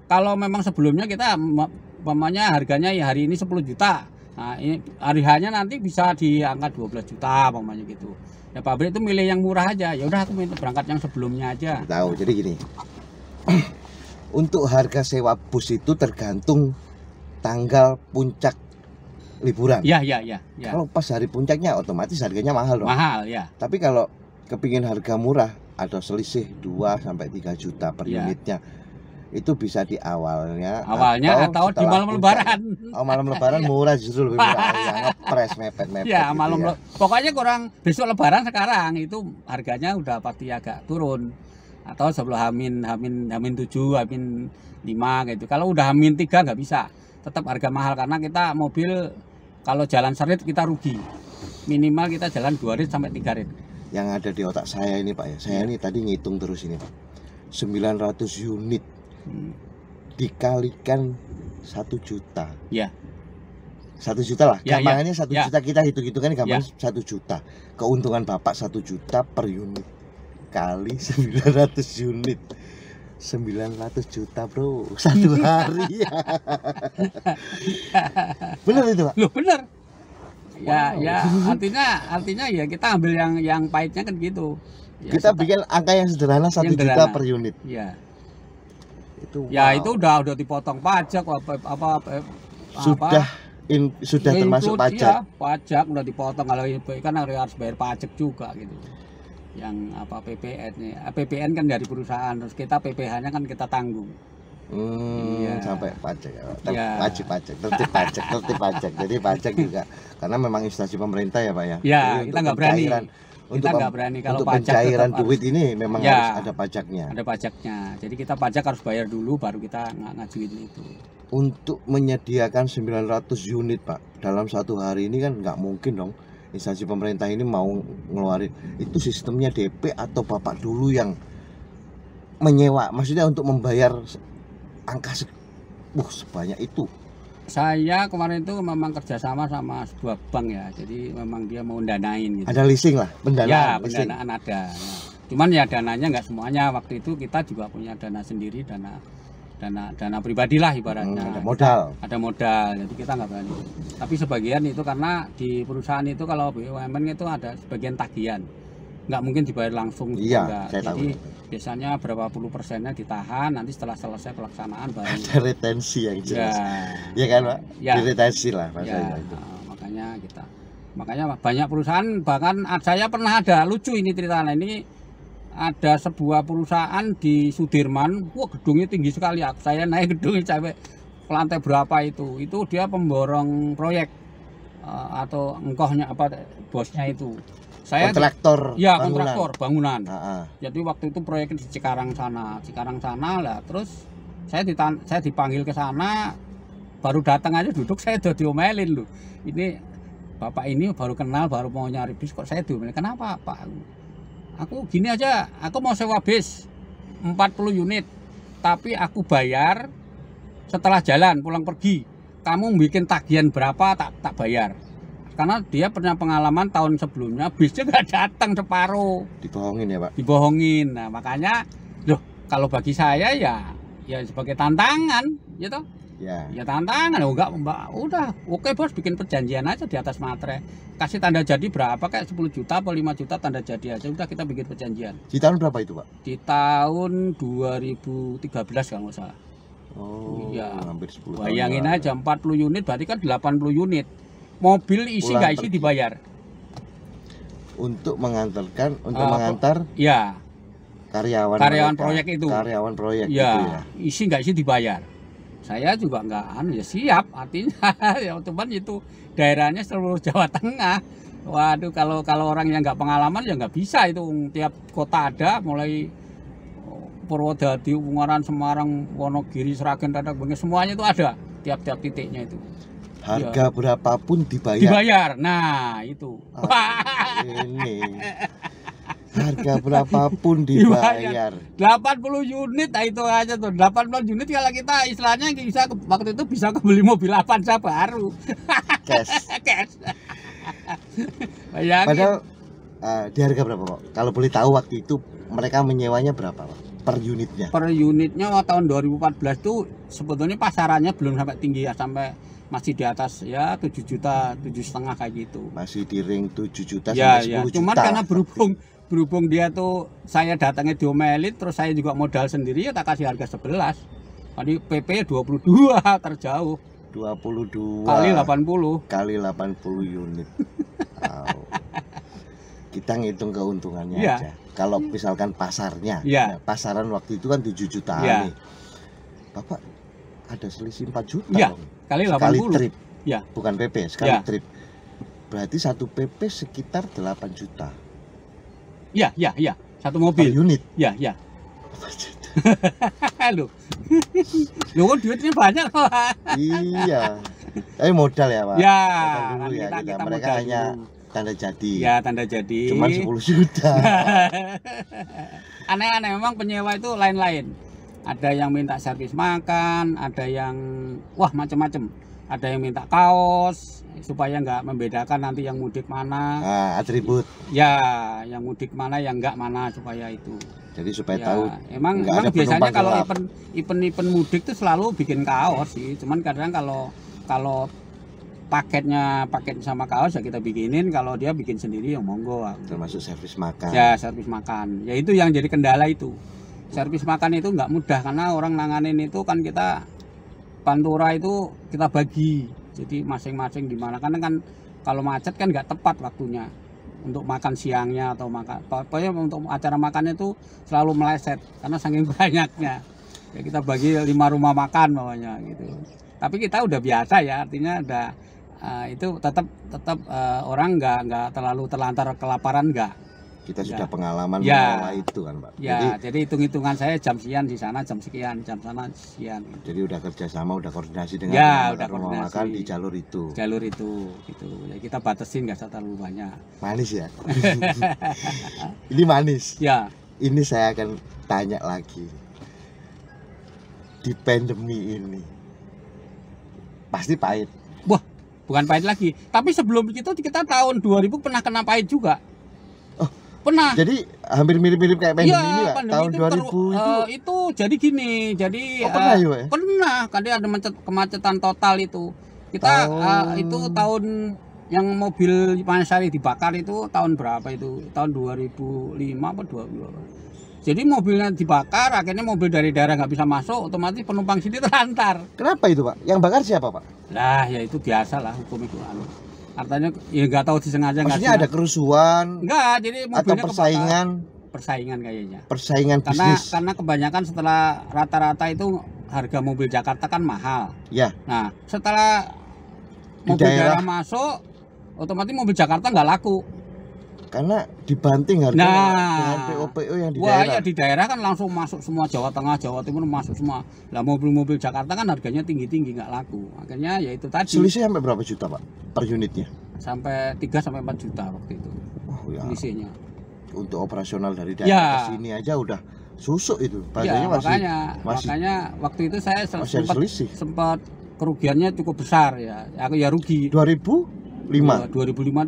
kalau memang sebelumnya kita umpamanya harganya ya hari ini 10 juta. Nah, ini hari-harinya nanti bisa di angka 12 juta umpamanya gitu. Ya pabrik itu milih yang murah aja. Ya udah aku minta berangkat yang sebelumnya aja. Tahu, jadi gini. Untuk harga sewa bus itu tergantung tanggal puncak liburan. Ya. Kalau pas hari puncaknya otomatis harganya mahal dong. Mahal ya. Tapi kalau kepingin harga murah atau selisih 2 sampai 3 juta per Ya. unitnya, itu bisa di awalnya atau di setelah malam puncak. lebaran. Oh, malam lebaran murah, justru lebih murah. Ya, ngepres mepet Ya, gitu malam ya. pokoknya kurang besok lebaran sekarang itu harganya udah pasti agak turun. Atau sebelum Hamin 7, Hamin 5 gitu. Kalau udah Hamin 3 nggak bisa. Tetap harga mahal karena kita mobil kalau jalan serit kita rugi. Minimal kita jalan 2 rit sampai 3 rit. Yang ada di otak saya ini Pak ya. Saya ini tadi ngitung terus ini Pak. 900 unit dikalikan 1 juta. Ya. 1 juta lah. Ya, Gampangannya 1 ya. juta, kita hitung-hitungan gampang. Ya. 1 juta. Keuntungan Bapak 1 juta per unit kali 900 unit. 900 juta bro, satu hari. Bener itu Pak? Loh bener. Ya, Wow. ya artinya ya kita ambil yang pahitnya kan gitu. Ya, Kita bikin angka yang sederhana 1 Yang juta sederhana. per unit. Ya. Itu Ya wow. itu udah dipotong pajak sudah sudah ya, termasuk include, pajak. ya, pajak udah dipotong. Kalau kan harus bayar pajak juga gitu. Yang PPN nih, PPN kan dari perusahaan, terus kita PPh-nya kan kita tanggung. Iya. Sampai pajak, Iya. wajib pajak, tertib pajak. Jadi pajak juga, karena memang instansi pemerintah ya Pak ya. Ya, Jadi kita nggak berani. Untuk Kita nggak berani kalau untuk pajak pencairan tetap duit ini memang Ya. harus ada pajaknya. Ada pajaknya. Jadi kita pajak harus bayar dulu, baru kita ngajuin itu. Untuk menyediakan 900 unit Pak dalam satu hari ini kan nggak mungkin dong. Instansi pemerintah ini mau ngeluarin itu sistemnya DP atau Bapak dulu yang menyewa, maksudnya untuk membayar angka sebanyak itu Saya kemarin itu memang kerjasama sama sebuah bank ya, jadi memang dia mau danain gitu. Ada leasing lah, pendanaan. Ya, pendanaan ada. Cuman ya dananya nggak semuanya. Waktu itu kita juga punya dana sendiri, dana pribadi lah ibaratnya. Ada modal. Ada modal, jadi kita nggak berani. Tapi sebagian itu karena di perusahaan itu kalau BUMN itu ada sebagian tagihan, nggak mungkin dibayar langsung. Iya, saya jadi tahu. biasanya berapa puluh persennya ditahan, nanti setelah selesai pelaksanaan baru. Ada retensi yang jelas. Ya kan Pak? Ya. Retensi lah Ya, itu. Makanya banyak perusahaan, bahkan saya pernah ada lucu ini ceritanya. Ini ada sebuah perusahaan di Sudirman, wah gedungnya tinggi sekali. Saya naik gedungnya sampai ke lantai berapa itu dia pemborong proyek atau engkohnya apa bosnya itu. Saya kontraktor ya bangunan. Kontraktor bangunan. Jadi waktu itu proyek di Cikarang sana lah, terus saya dipanggil ke sana, baru datang aja duduk saya udah diomelin loh. Ini bapak ini baru kenal, baru mau nyari bis kok saya diomelin. Kenapa Pak? Aku gini aja, aku mau sewa bis 40 unit, tapi aku bayar setelah jalan pulang pergi. Kamu bikin tagihan berapa tak bayar. Karena dia pernah pengalaman tahun sebelumnya bisnya nggak datang separuh. Dibohongin ya Pak? Dibohongin. Nah makanya, loh kalau bagi saya ya sebagai tantangan, gitu. Ya tantangan, enggak Mbak. Udah, oke bos, bikin perjanjian aja di atas materai. Kasih tanda jadi berapa kayak 10 juta atau 5 juta tanda jadi aja. Udah kita bikin perjanjian. Di tahun berapa itu Pak? Di tahun 2013 kalau nggak salah. Oh, iya. Hampir 10 tahun. Bayangin aja 40 unit berarti kan 80 unit. Mobil isi nggak isi dibayar. Untuk mengantar ya karyawan proyek itu. Karyawan proyek ya, itu ya. Isi nggak isi dibayar. Saya juga nggak ya siap artinya ya teman itu daerahnya seluruh Jawa Tengah. Waduh kalau orang yang nggak pengalaman ya nggak bisa itu, tiap kota ada, mulai Purwodadi, Ungaran, Semarang, Wonogiri, Sragen, Dadakbengke, semuanya itu ada tiap titiknya itu. Harga berapapun dibayar. Dibayar. Nah, itu. Ini. Harga berapapun dibayar. 80 unit, nah itu aja tuh. 80 unit kalau kita istilahnya bisa waktu itu bisa kebeli mobil Avanza baru. Cash. Cash. Padahal di harga berapa Pak? Kalau boleh tahu waktu itu mereka menyewanya berapa Pak? Per unitnya? Per unitnya tahun 2014 tuh sebetulnya pasarannya belum sampai tinggi ya, sampai masih di atas ya 7 juta, 7,5 kayak gitu. Masih di ring 7 juta ya, sampai 10 juta. Cuman karena berhubung dia tuh saya datangnya diomelin, terus saya juga modal sendiri ya tak kasih harga 11. Tadi PP 22 terjauh. 22 kali 80 unit. Wow. Kita ngitung keuntungannya ya. aja. Kalau misalkan pasarnya, ya. Pasaran waktu itu kan 7 jutaan ya. nih. Bapak ada selisih 4 juta ya. dong. Kali 80. Sekali trip. Ya. Bukan PP, sekali ya. trip. Berarti satu PP sekitar 8 juta. Iya. Satu mobil. Per unit. Iya. Loh kan duitnya banyak loh. Iya. Modal ya Pak. Ya. Modal dulu ya kita. Mereka hanya tanda jadi. Ya, tanda jadi. Cuman 10 juta. Aneh-aneh memang penyewa itu lain-lain. Ada yang minta servis makan, ada yang wah macam-macam. Ada yang minta kaos supaya nggak membedakan nanti yang mudik mana. Atribut. Ya, yang mudik mana, yang nggak mana, supaya itu. Jadi supaya tahu. Emang biasanya kalau event mudik itu selalu bikin kaos sih. Cuman kadang kalau paket sama kaos ya kita bikinin, kalau dia bikin sendiri ya monggo. Termasuk servis makan. Ya, servis makan. Ya itu yang jadi kendala itu. Servis makan itu nggak mudah karena orang nanganin itu kan kita pantura itu kita bagi. Jadi masing-masing di mana, karena kan kalau macet kan nggak tepat waktunya untuk makan siangnya atau makan. Pokoknya untuk acara makannya itu selalu meleset karena saking banyaknya. Ya kita bagi 5 rumah makan pokoknya gitu. Tapi kita udah biasa ya, artinya udah itu tetap orang nggak terlalu terlantar kelaparan nggak. Kita sudah pengalaman mengelola itu kan Pak. Ya, jadi hitung-hitungan saya jam sekian di sana, jam sekian, jam sana sekian. Jadi udah kerjasama, udah koordinasi dengan rumah makan di jalur itu. Jalur itu, gitu. Ya kita batasin nggak terlalu banyak. Manis ya. Ini manis. Ya. Ini saya akan tanya lagi. Di pandemi ini, Pasti pahit. Wah, bukan pahit lagi. Tapi sebelum itu kita tahun 2000 pernah kena pahit juga. Oh, pernah. Jadi hampir mirip-mirip kayak pandemi ini, Pak. Tahun 2000 itu jadi gini. Jadi pernah ya, Pak? Pernah. Kan dia ada kemacetan total itu. Kita itu tahun yang mobil Pansari dibakar itu tahun berapa itu? Tahun 2005 apa 2000? Jadi mobilnya dibakar, akhirnya mobil dari daerah nggak bisa masuk, otomatis penumpang sini terlantar. Kenapa itu, Pak? Yang bakar siapa, Pak? Lah, ya itu biasa lah hukum itu. Artinya ya nggak tahu disengaja. Maksudnya ada kerusuhan? Enggak, jadi mobilnya atau persaingan? Persaingan kayaknya. Persaingan bisnis. Karena kebanyakan setelah rata-rata itu harga mobil Jakarta kan mahal. Ya. Nah, setelah mobil daerah masuk, otomatis mobil Jakarta nggak laku. Karena dibanting harga dengan PO-PO yang di daerah. Ya di daerah kan langsung masuk semua, Jawa Tengah, Jawa Timur masuk semua. Lah mobil-mobil Jakarta kan harganya tinggi-tinggi nggak laku. Akhirnya ya itu tadi. Selisih sampai berapa juta, Pak? Per unitnya? Sampai 3 sampai 4 juta waktu itu. Oh, ya. Selisihnya. Untuk operasional dari daerah ke sini aja udah susuk itu. Ya, makanya waktu itu saya sempat kerugiannya cukup besar ya. Aku ya rugi. 2005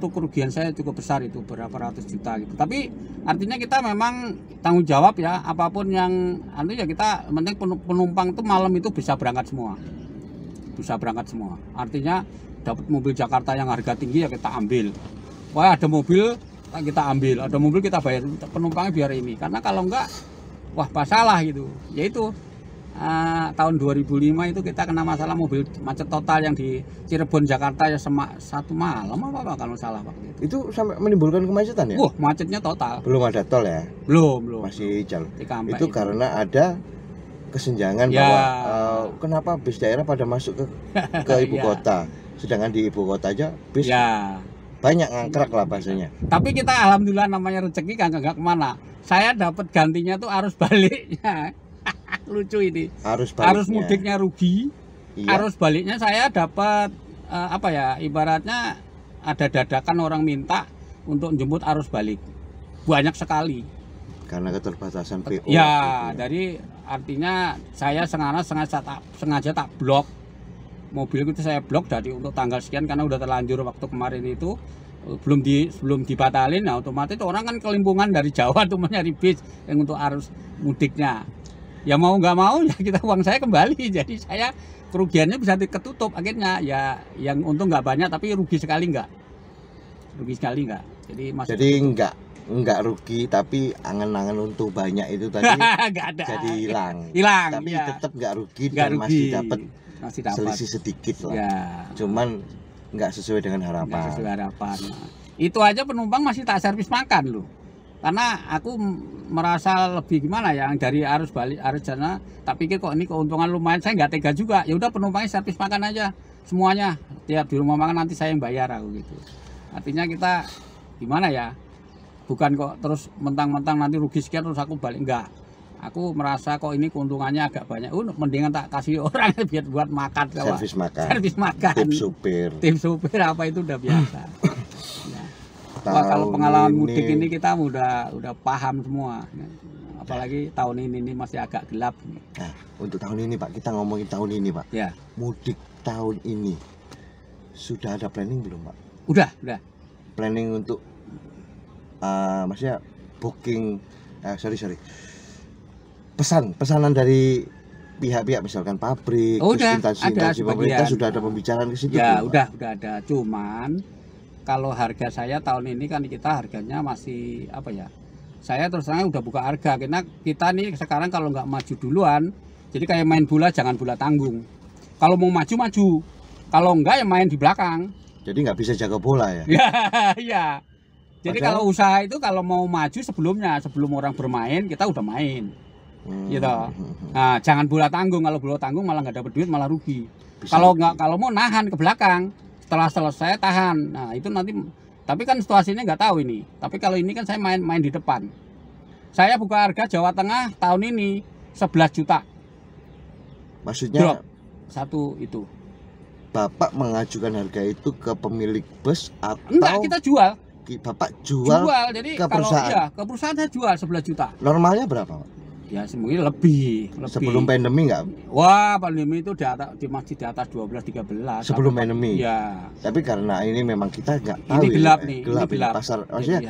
tuh kerugian saya cukup besar itu, berapa ratus juta gitu. Tapi artinya kita memang tanggung jawab ya, apapun yang ya kita penting penumpang tuh malam itu bisa berangkat semua. Artinya dapat mobil Jakarta yang harga tinggi ya kita ambil. Wah, ada mobil kita ambil, ada mobil kita bayar, penumpangnya biar ini. Karena kalau enggak wah masalah gitu. Yaitu tahun 2005 itu kita kena masalah mobil macet total yang di Cirebon Jakarta ya satu malam apa kalau salah waktu itu. Itu sampai menimbulkan kemacetan ya? Macetnya total. Belum ada tol ya? Belum. Masih jalan. Itu karena ada kesenjangan ya. Bahwa kenapa bis daerah pada masuk ke ibu kota, sedangkan di ibu kota aja bis banyak ngangkrak lah bahasanya. Tapi kita alhamdulillah namanya rezeki kan nggak kemana. Saya dapat gantinya tuh arus baliknya. Lucu ini. Arus mudiknya rugi. Iya. Arus baliknya saya dapat ibaratnya ada dadakan orang minta untuk jemput arus balik. Banyak sekali. Karena keterbatasan PO. Ya, dari artinya saya sengaja tak blok. Mobil itu saya blok dari untuk tanggal sekian karena udah terlanjur waktu kemarin itu belum dibatalin. Nah, otomatis orang kan kelimpungan dari Jawa tuh mencari bis yang untuk arus mudiknya. Ya mau nggak mau ya kita uang saya kembali, jadi saya kerugiannya bisa diketutup akhirnya ya, yang untung nggak banyak tapi rugi sekali nggak, jadi nggak rugi tapi angan-angan untung banyak itu tadi ada. Jadi hilang tapi tetap nggak rugi dan masih dapat selisih sedikit lah ya. Cuman nggak sesuai dengan harapan. Nah, itu aja penumpang masih tak servis makan loh. Karena aku merasa lebih gimana ya, dari arus balik arus sana, tak pikir kok ini keuntungan lumayan, saya nggak tega juga. Ya udah penumpangnya servis makan aja semuanya, tiap di rumah makan nanti saya yang bayar aku gitu. Artinya kita gimana ya, bukan kok terus mentang-mentang nanti rugi sekian terus aku balik, enggak. Aku merasa kok ini keuntungannya agak banyak, mendingan tak kasih orang biar buat makan. Servis makan. Tip supir apa itu udah biasa. Kalau pengalaman mudik ini kita udah paham semua, apalagi tahun ini masih agak gelap. Nah, untuk tahun ini Pak, kita ngomongin tahun ini Pak. Ya. Mudik tahun ini sudah ada planning belum Pak? Udah. Planning untuk maksudnya booking, pesanan dari pihak-pihak misalkan pabrik, instansi pemerintah sudah ada pembicaraan ke situ. Ya, udah ada. Cuman kalau harga saya tahun ini kan kita harganya masih saya terus terang udah buka harga karena kita nih sekarang kalau nggak maju duluan, jadi kayak main bola jangan bola tanggung. Kalau mau maju, kalau enggak ya main di belakang. Jadi nggak bisa jaga bola ya? Iya. Jadi kalau usaha itu kalau mau maju sebelum orang bermain kita udah main, gitu. Nah jangan bola tanggung, kalau bola tanggung malah nggak dapet duit, malah rugi. Kalau mau nahan ke belakang. Setelah selesai tahan, nah itu nanti. Tapi kan situasinya nggak tahu ini. Tapi kalau ini kan saya main di depan. Saya buka harga Jawa Tengah tahun ini 11 juta. Maksudnya? Drop satu itu. Bapak mengajukan harga itu ke pemilik bus atau? Enggak, kita jual. Bapak jual jadi ke perusahaan? Iya, ke perusahaan saya jual 11 juta. Normalnya berapa Pak? Ya mungkin lebih. Sebelum pandemi nggak? Wah, pandemi itu masih di atas 12-13. Sebelum pandemi. Ya. Tapi karena ini memang kita nggak tahu. Ini gelap ya, nih. Gelap ini gelap. Pasar. Maksudnya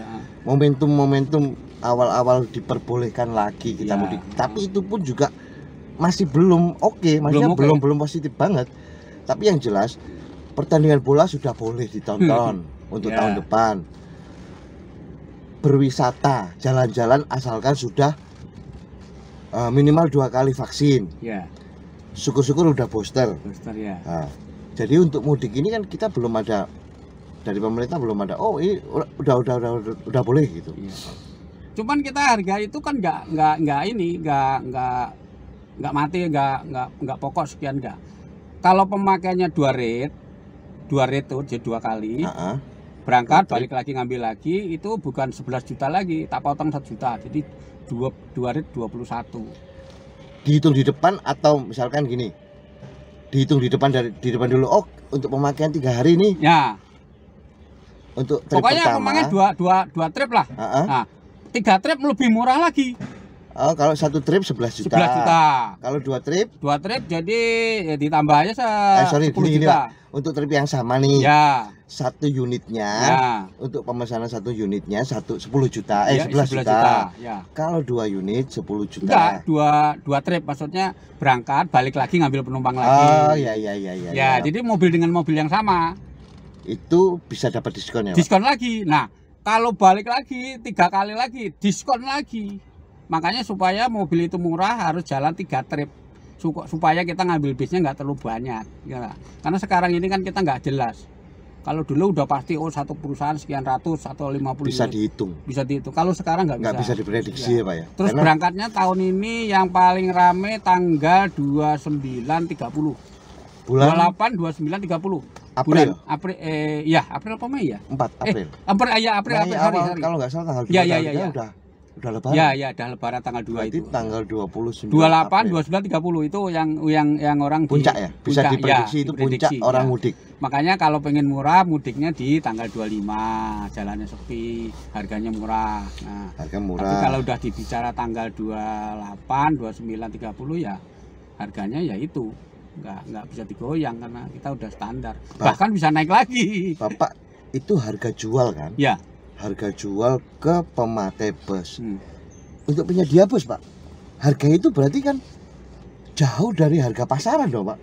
momentum awal-awal diperbolehkan lagi kita mudik. Tapi itu pun juga masih belum oke. Maksudnya belum positif banget. Tapi yang jelas pertandingan bola sudah boleh ditonton untuk tahun depan. Berwisata, jalan-jalan asalkan sudah minimal 2 kali vaksin. Ya. Syukur-syukur udah booster. Booster ya. Nah, jadi untuk mudik ini kan kita belum ada, dari pemerintah belum ada. Oh ini udah boleh gitu. Ya. Cuman kita harga itu kan nggak mati, nggak pokok sekian nggak. Kalau pemakaiannya 2 rate tuh jadi 2 kali. Berangkat balik lagi ngambil lagi itu bukan 11 juta lagi, tak potong 1 juta. Jadi 2 rate 21. Dihitung di depan atau misalkan gini, dihitung di depan dulu. Oh untuk pemakaian 3 hari nih ya, untuk trip pokoknya pertama dua trip lah. Nah 3 trip lebih murah lagi. Oh kalau 1 trip 11 juta. Kalau 2 trip jadi ya ditambah aja 10 gini, juta. Untuk trip yang sama nih ya, 1 unitnya untuk pemesanan 1 unitnya 10 juta 11 juta. Ya. Kalau 2 unit 10 juta. Enggak, 2 trip maksudnya berangkat balik lagi ngambil penumpang lagi. Oh iya. Ya, jadi mobil dengan mobil yang sama itu bisa dapat diskon ya, diskon lagi. Nah kalau balik lagi 3 kali lagi diskon lagi. Makanya supaya mobil itu murah harus jalan 3 trip supaya kita ngambil bisnya nggak terlalu banyak ya. Karena sekarang ini kan kita nggak jelas. Kalau dulu udah pasti satu perusahaan sekian ratus atau 50 bisa dihitung. Kalau sekarang nggak bisa diprediksi ya Pak ya. Terus karena berangkatnya tahun ini yang paling rame tanggal 29 30. Bulan 28 29 30. April. April apa Mei ya? 4 April. April. Sorry. Kalau nggak salah tanggal 2 udah lebaran. Ya, udah lebaran tanggal 2 berarti itu. Tanggal 29 28, 29, 30 itu yang orang puncak ya. Bisa diprediksi itu puncak orang mudik. Makanya kalau pengen murah mudiknya di tanggal 25, jalannya sepi, harganya murah. Nah, harga murah. Tapi kalau udah dibicara tanggal 28, 29, 30 ya harganya ya itu. Nggak bisa digoyang karena kita udah standar. Bahkan bisa naik lagi. Bapak itu harga jual kan? Ya. Harga jual ke pemakai bus. Untuk penyedia bus Pak, harga itu berarti kan jauh dari harga pasaran dong Pak.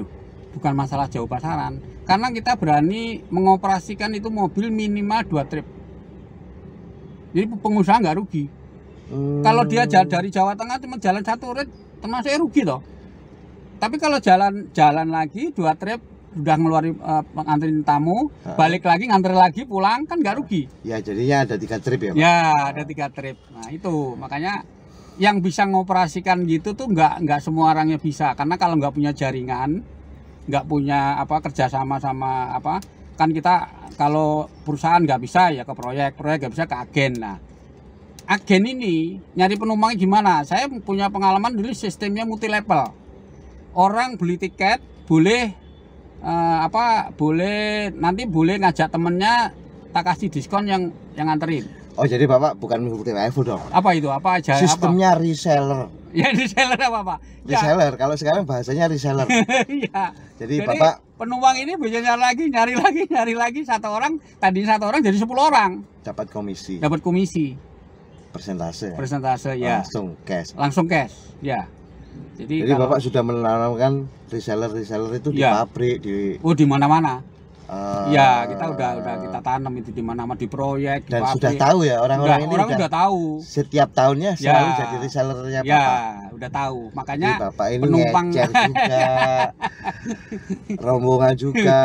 Loh, bukan masalah jauh pasaran, karena kita berani mengoperasikan itu mobil minimal 2 trip. Jadi pengusaha nggak rugi. Kalau dia dari Jawa Tengah cuma jalan 1 trip, termasuk rugi toh. Tapi kalau jalan lagi 2 trip, udah ngeluarin nganterin tamu, balik lagi nganter lagi pulang kan nggak rugi. Ya jadinya ada 3 trip ya Pak? Ya ada 3 trip. Nah itu makanya yang bisa ngoperasikan gitu tuh nggak semua orangnya bisa, karena kalau nggak punya jaringan, nggak punya kerjasama sama kan kita kalau perusahaan nggak bisa ya ke proyek nggak bisa ke agen. Nah agen ini nyari penumpangnya gimana? Saya punya pengalaman dulu sistemnya multi level. Orang beli tiket boleh boleh ngajak temennya, tak kasih diskon yang nganterin. Oh jadi Bapak bukan multi level dong? Apa itu? Apa aja? Sistemnya reseller. Ya reseller apa? Reseller, kalau sekarang bahasanya reseller. Iya. Jadi Bapak penumpang ini bisa nyari lagi satu orang jadi 10 orang. Dapat komisi. Persentase ya. Langsung cash. Ya. Jadi Bapak sudah menanamkan reseller itu di pabrik, di mana-mana. Ya kita udah kita tanam itu di mana-mana, di proyek, dan di sudah tahu ya orang-orang ini udah tahu. Setiap tahunnya selalu jadi resellernya Bapak. Ya, udah tahu. Makanya jadi Bapak ini penumpang juga, rombongan juga.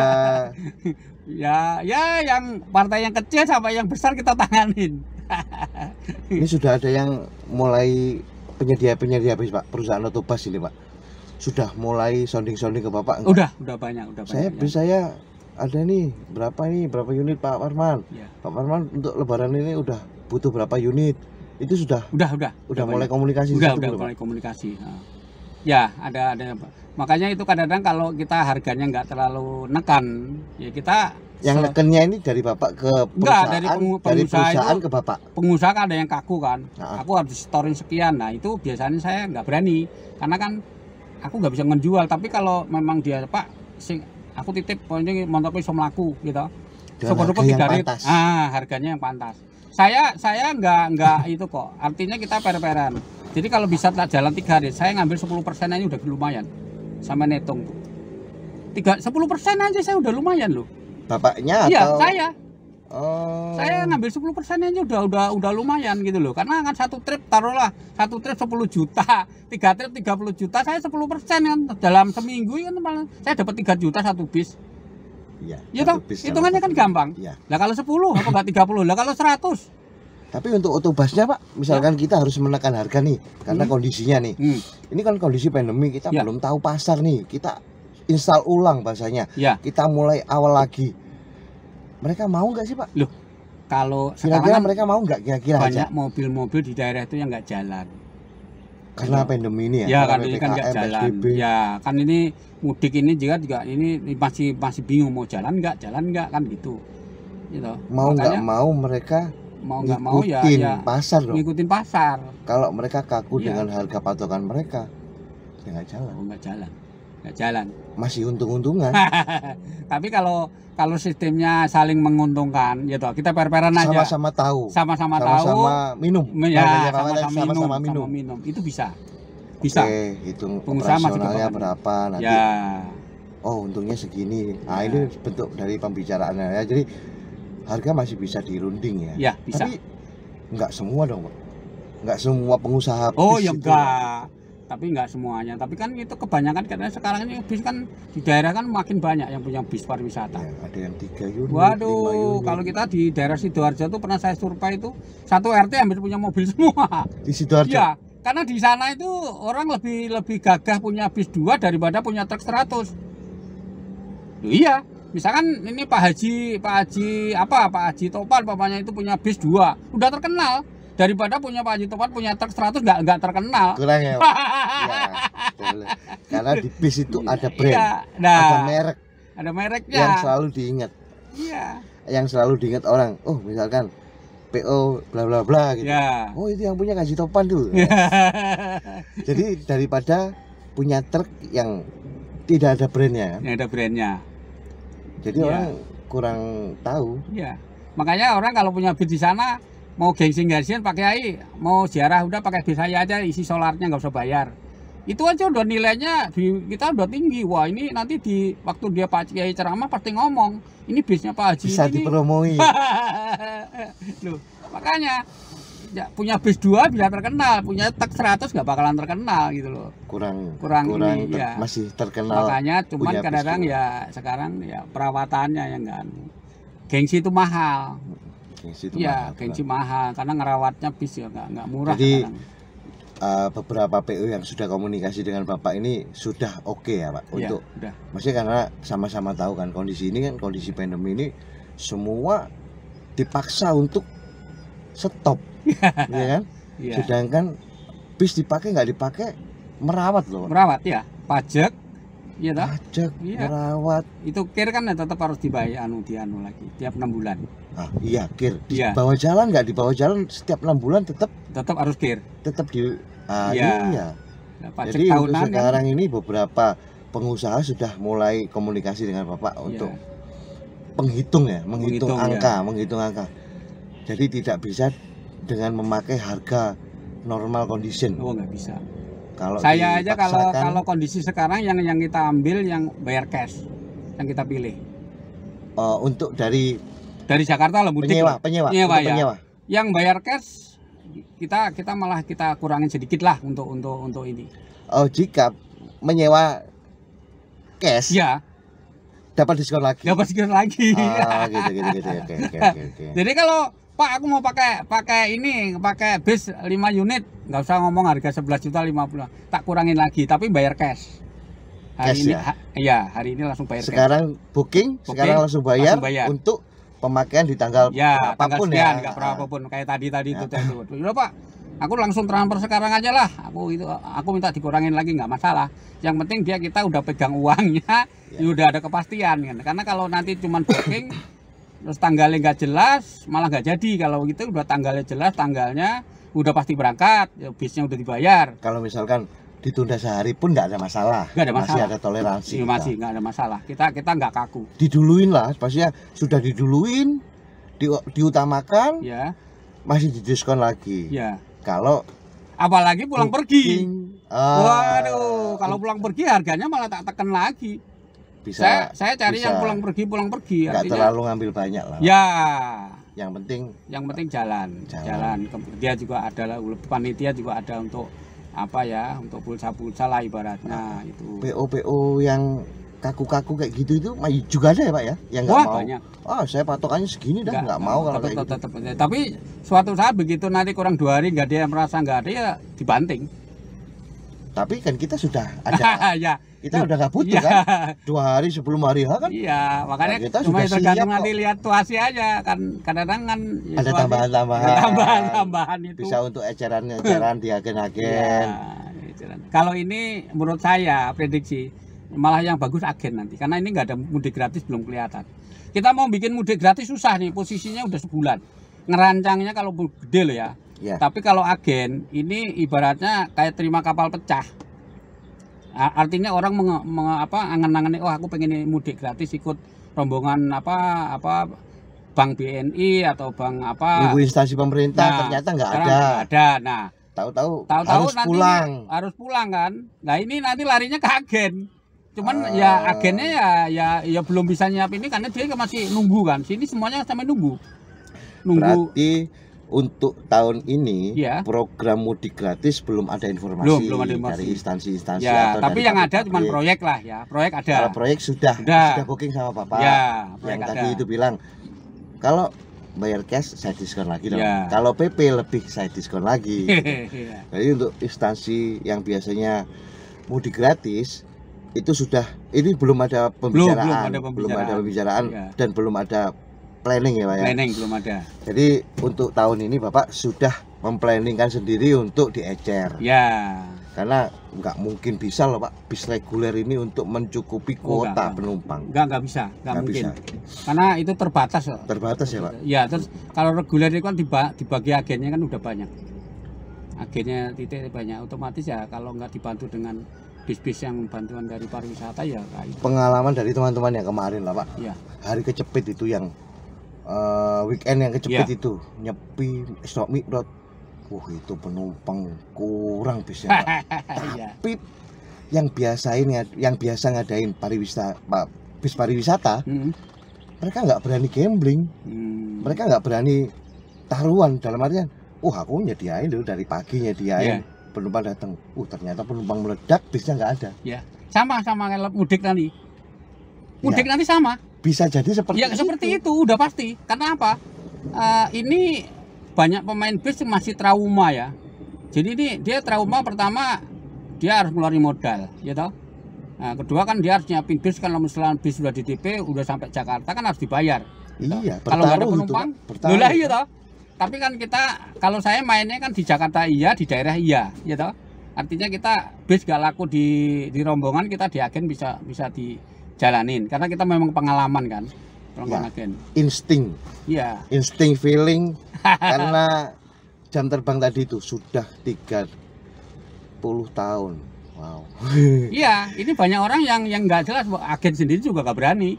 Ya yang partai yang kecil sampai yang besar kita tanganin. Ini sudah ada yang mulai penyedia bis Pak, perusahaan otobus ini Pak, sudah mulai sounding ke Bapak enggak? Udah banyak. Saya ada nih berapa unit Pak Parman ya. Pak Parman untuk lebaran ini udah butuh berapa unit, itu sudah mulai komunikasi. Udah mulai komunikasi. Ya ada makanya itu kadang-kadang kalau kita harganya nggak terlalu nekan ya kita Yang nekennya ini dari Bapak ke perusahaan? Enggak, dari perusahaan ke Bapak? Pengusaha kan ada yang kaku kan, aku harus storing sekian. Nah itu biasanya saya nggak berani, karena kan aku nggak bisa menjual. Tapi kalau memang dia Pak, aku titip pokoknya motorku bisa melaku gitu, syukur-syukur 3 rit, harganya yang pantas. Saya nggak itu kok, artinya kita per-peran. Jadi kalau bisa jalan 3 rit, saya ngambil 10% aja udah lumayan, sama netung tuh. 10% aja saya udah lumayan loh. Bapaknya iya, atau? Saya. Oh. Saya ngambil 10% aja udah lumayan gitu loh. Karena kan satu trip, taruhlah satu trip 10 juta, 3 trip 30 juta, saya 10% kan dalam seminggu kan saya dapat 3 juta satu bis. Iya. Ya toh, hitungannya kan gampang. Iya. Lah kalau 10 apa enggak 30? Lah kalau 100. Tapi untuk otobusnya Pak, misalkan kita harus menekan harga nih, karena kondisinya nih. Ini kan kondisi pandemi, kita belum tahu pasar nih. Kita install ulang bahasanya, kita mulai awal lagi. Mereka mau nggak sih Pak? Loh, kalau kira-kira mereka mau nggak kira-kira banyak mobil-mobil di daerah itu yang nggak jalan karena pandemi ini ya? Ya kan ini kan nggak jalan. PSBB. Ya kan ini mudik ini juga ini masih bingung mau jalan nggak kan gitu. Gitu. Mau nggak mau mereka nggak mau ya pasar dong. Ngikutin pasar. Kalau mereka kaku dengan harga patokan mereka, ya nggak jalan. Nggak jalan. Masih untung-untungan. Tapi kalau sistemnya saling menguntungkan gitu, kita per-peran aja. Sama-sama tahu. Sama-sama tahu. Minum. Ya, sama-sama minum. Itu bisa. Oke, hitung operasionalnya berapa nanti. Ya. Oh, untungnya segini. Nah, ini bentuk dari pembicaraannya ya. Jadi harga masih bisa dirunding ya. Ya, bisa. Tapi nggak semua dong, Pak. Nggak semua pengusaha. Oh, ya enggak. Tapi nggak semuanya, tapi kan itu kebanyakan karena sekarang ini bis kan di daerah kan makin banyak yang punya bis pariwisata. Ya, ada yang 3 unit. Waduh, 5 unit. Kalau kita di daerah Sidoarjo tuh pernah saya survei itu 1 RT hampir punya mobil semua. Di Sidoarjo? Iya, karena di sana itu orang lebih gagah punya bis 2 daripada punya truk 100. Loh, iya, misalkan ini Pak Haji Topan papanya itu punya bis 2, udah terkenal. Daripada punya Pak Haji Topan punya truk 100 nggak terkenal. Kurang ya, Pak? Ya, karena di bis itu ada brand, ada merek. Ada mereknya. Yang selalu diingat. Iya. Yang selalu diingat orang. Oh, misalkan PO bla bla bla gitu. Ya. Oh, itu yang punya Haji Topan tuh. Jadi daripada punya truk yang tidak ada brandnya kan? Yang ada brandnya. Jadi orang kurang tahu. Iya. Makanya orang kalau punya bis di sana mau gengsi-gengsian pakai AI, mau ziarah udah pakai bis saya aja, isi solarnya nggak usah bayar. Itu aja udah nilainya kita udah tinggi. Wah, ini nanti di waktu dia Pak Kiai ceramah pasti ngomong, ini bisnya Pak Haji bisa ini dipromoin. Loh, makanya ya, punya bis 2 bisa terkenal, punya truk 100 nggak bakalan terkenal gitu loh. Kurang ini, masih terkenal. Makanya cuman kadang-kadang ya sekarang ya perawatannya yang kan gengsi itu mahal. Gengsi mahal karena ngerawatnya bis ya nggak murah. Jadi beberapa PU yang sudah komunikasi dengan Bapak ini sudah oke ya Pak untuk maksudnya karena sama-sama tahu kan kondisi ini kan kondisi pandemi ini semua dipaksa untuk stop ya kan. Sedangkan bis dipakai nggak dipakai merawat loh. Merawat ya, pajak. Iya toh? Pajak, merawat. Itu kir kan tetap harus dibayar dianu lagi tiap 6 bulan. Ah, iya, kir. Di bawah jalan nggak di bawah jalan setiap 6 bulan tetap harus kir. Tetap di iya. Nah, pajak jadi tahunan untuk sekarang kan? Ini beberapa pengusaha sudah mulai komunikasi dengan Bapak untuk menghitung angka. Jadi tidak bisa dengan memakai harga normal condition. Oh, nggak bisa. Kalau saya aja kalau kondisi sekarang yang kita ambil yang bayar cash, yang kita pilih. Untuk dari Jakarta lah mudik. Penyewa. Yang bayar cash kita malah kita kurangin sedikit lah untuk ini. Oh, jika menyewa cash. Ya. Dapat diskon lagi. Oh, gitu. Oke. Jadi kalau Pak, aku mau pakai bis 5 unit, nggak usah ngomong harga 11.50, tak kurangin lagi, tapi bayar cash. Hari ini langsung bayar. Sekarang cash. Booking, sekarang langsung bayar untuk pemakaian di tanggal apapun tanggal sekian, nggak berapa pun kayak tadi itu. Udah Pak, Aku langsung transfer sekarang aja lah. Aku minta dikurangin lagi nggak masalah. Yang penting kita udah pegang uangnya, udah ada kepastian kan. Karena kalau nanti cuman booking terus tanggalnya nggak jelas, malah nggak jadi. Kalau gitu udah tanggalnya jelas, tanggalnya udah pasti berangkat, bisnya udah dibayar. Kalau misalkan ditunda sehari pun nggak ada masalah. Nggak ada masalah. Masih ada toleransi. Iya, masih nggak ada masalah. Kita nggak kaku. Diduluin lah, pastinya sudah diduluin, diutamakan. Ya. Masih didiskon lagi. Ya. Kalau apalagi pulang pergi. Waduh, kalau oh, pulang pergi harganya malah tak tekan lagi. Bisa. Saya cari yang pulang pergi. Nggak terlalu ngambil banyak lah. Ya. Yang penting jalan. Dia juga ada, panitia juga ada untuk apa ya, untuk pulsa lah ibaratnya itu. PO yang kaku-kaku kayak gitu itu juga ada ya Pak ya, yang nggak mau. Banyak. Saya patokannya segini dah, nggak mau kalau kayak gitu. Tapi suatu saat begitu nanti kurang 2 hari nggak ada yang merasa nggak ada, ya dibanting. Tapi kan kita sudah ada. Ya. Kita udah nggak butuh kan, 2 hari sebelum hari H kan. Iya, makanya kita cuma sudah tergantung siap nanti lihat situasi aja kan. Kadang-kadang kan ya, ada tambahan itu. Bisa untuk eceran di agen-agen. Ya, kalau ini menurut saya prediksi malah yang bagus agen nanti, karena ini nggak ada mudik gratis, belum kelihatan. Kita mau bikin mudik gratis susah nih, posisinya udah sebulan ngerancangnya kalau gede loh ya. Tapi kalau agen ini ibaratnya kayak terima kapal pecah. Artinya orang angen-angen, oh aku pengen mudik gratis ikut rombongan bank BNI atau bank nunggu instansi pemerintah, ternyata nggak ada. Nah, tahu-tahu harus pulang kan. Nah, ini nanti larinya ke agen. Cuman ya agennya ya belum bisa nyiap ini karena dia masih nunggu kan. Sini semuanya sampai nunggu. Berarti untuk tahun ini program mudik gratis belum ada informasi, dari instansi-instansi ya, atau tapi yang ada cuma proyek lah ya. Proyek ada. Kalau proyek sudah booking sama Bapak. Ya, yang tadi itu bilang kalau bayar cash saya diskon lagi dong. Kalau PP lebih saya diskon lagi. Jadi untuk instansi yang biasanya mudik gratis itu ini belum ada pembicaraan, belum ada pembicaraan dan belum ada planning ya Pak ya. Planning belum ada. Jadi untuk tahun ini Bapak sudah memplanningkan sendiri untuk diecer. Ya. Karena nggak mungkin bisa loh Pak, bis reguler ini untuk mencukupi kuota penumpang. Nggak bisa, nggak mungkin. Karena itu terbatas. Terbatas ya Pak. Ya, terus kalau reguler itu kan dibagi agennya kan udah banyak. Agennya titik banyak, otomatis ya kalau nggak dibantu dengan bis-bis yang bantuan dari pariwisata ya kayak itu. Pengalaman dari teman-teman yang kemarin lah Pak. Ya. Hari kecepit itu yang weekend yang kecepit itu nyepi stop mikrot. Itu penumpang kurang bisnya Pak. Tapi yang biasa ngadain bis pariwisata, mereka nggak berani gambling, mereka nggak berani taruhan dalam artian, aku nyediain dulu dari pagi nyediain, penumpang datang, ternyata penumpang meledak, bisnya nggak ada. Ya, sama kayak mudik nanti. Mudik nanti sama. Bisa jadi seperti itu. Seperti itu udah pasti. Karena apa? Ini banyak pemain bis masih trauma ya. Jadi ini dia trauma, pertama dia harus ngeluarin modal, ya toh. Nah, kedua kan dia harus nyiapin bis, kalau misalnya bis sudah di DP udah sampai Jakarta kan harus dibayar. Iya, kalau nggak ada penumpang, lah iya toh. Tapi kan kita, kalau saya mainnya kan di Jakarta iya, di daerah iya, ya toh. Artinya kita bis gak laku di rombongan, kita di agen bisa dijalanin karena kita memang pengalaman kan. Insting. Iya. Insting feeling karena jam terbang tadi itu sudah 30 tahun. Wow. Iya, ini banyak orang yang nggak jelas, agen sendiri juga nggak berani.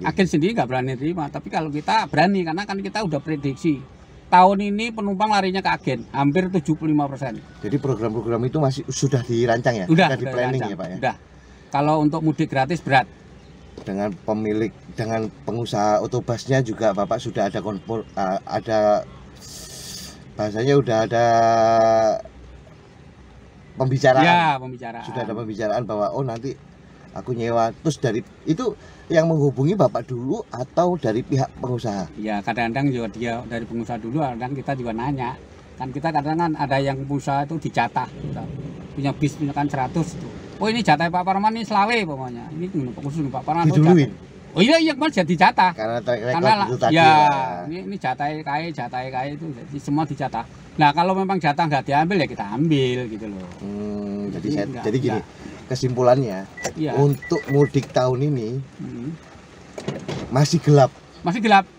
Agen sendiri nggak berani terima, tapi kalau kita berani karena kan kita udah prediksi. Tahun ini penumpang larinya ke agen, hampir 75%. Jadi program-program itu sudah dirancang ya? Sudah di planning ya Pak ya? Sudah. Kalau untuk mudik gratis berat. Dengan pengusaha otobusnya juga Bapak sudah ada bahasanya udah ada pembicaraan. Ya, pembicaraan. Sudah ada pembicaraan bahwa nanti aku nyewa, terus dari itu yang menghubungi Bapak dulu atau dari pihak pengusaha? Ya, kadang-kadang juga dia dari pengusaha dulu, kadang kita juga nanya. Kan kita kadang-kadang ada yang pengusaha itu dijatah, punya bis punya kan 100 itu. Oh ini jatah Pak Parman ini selawe pokoknya. Ini khusus Pak Parman. Oh iya kemarin jadi jatah. Karena track record Karena itu tadi ya, ya. ini jatah KAI itu jadi semua dijatah. Nah kalau memang jatah nggak diambil ya kita ambil gitu loh. Jadi gini, kesimpulannya iya. Untuk mudik tahun ini masih gelap. Masih gelap.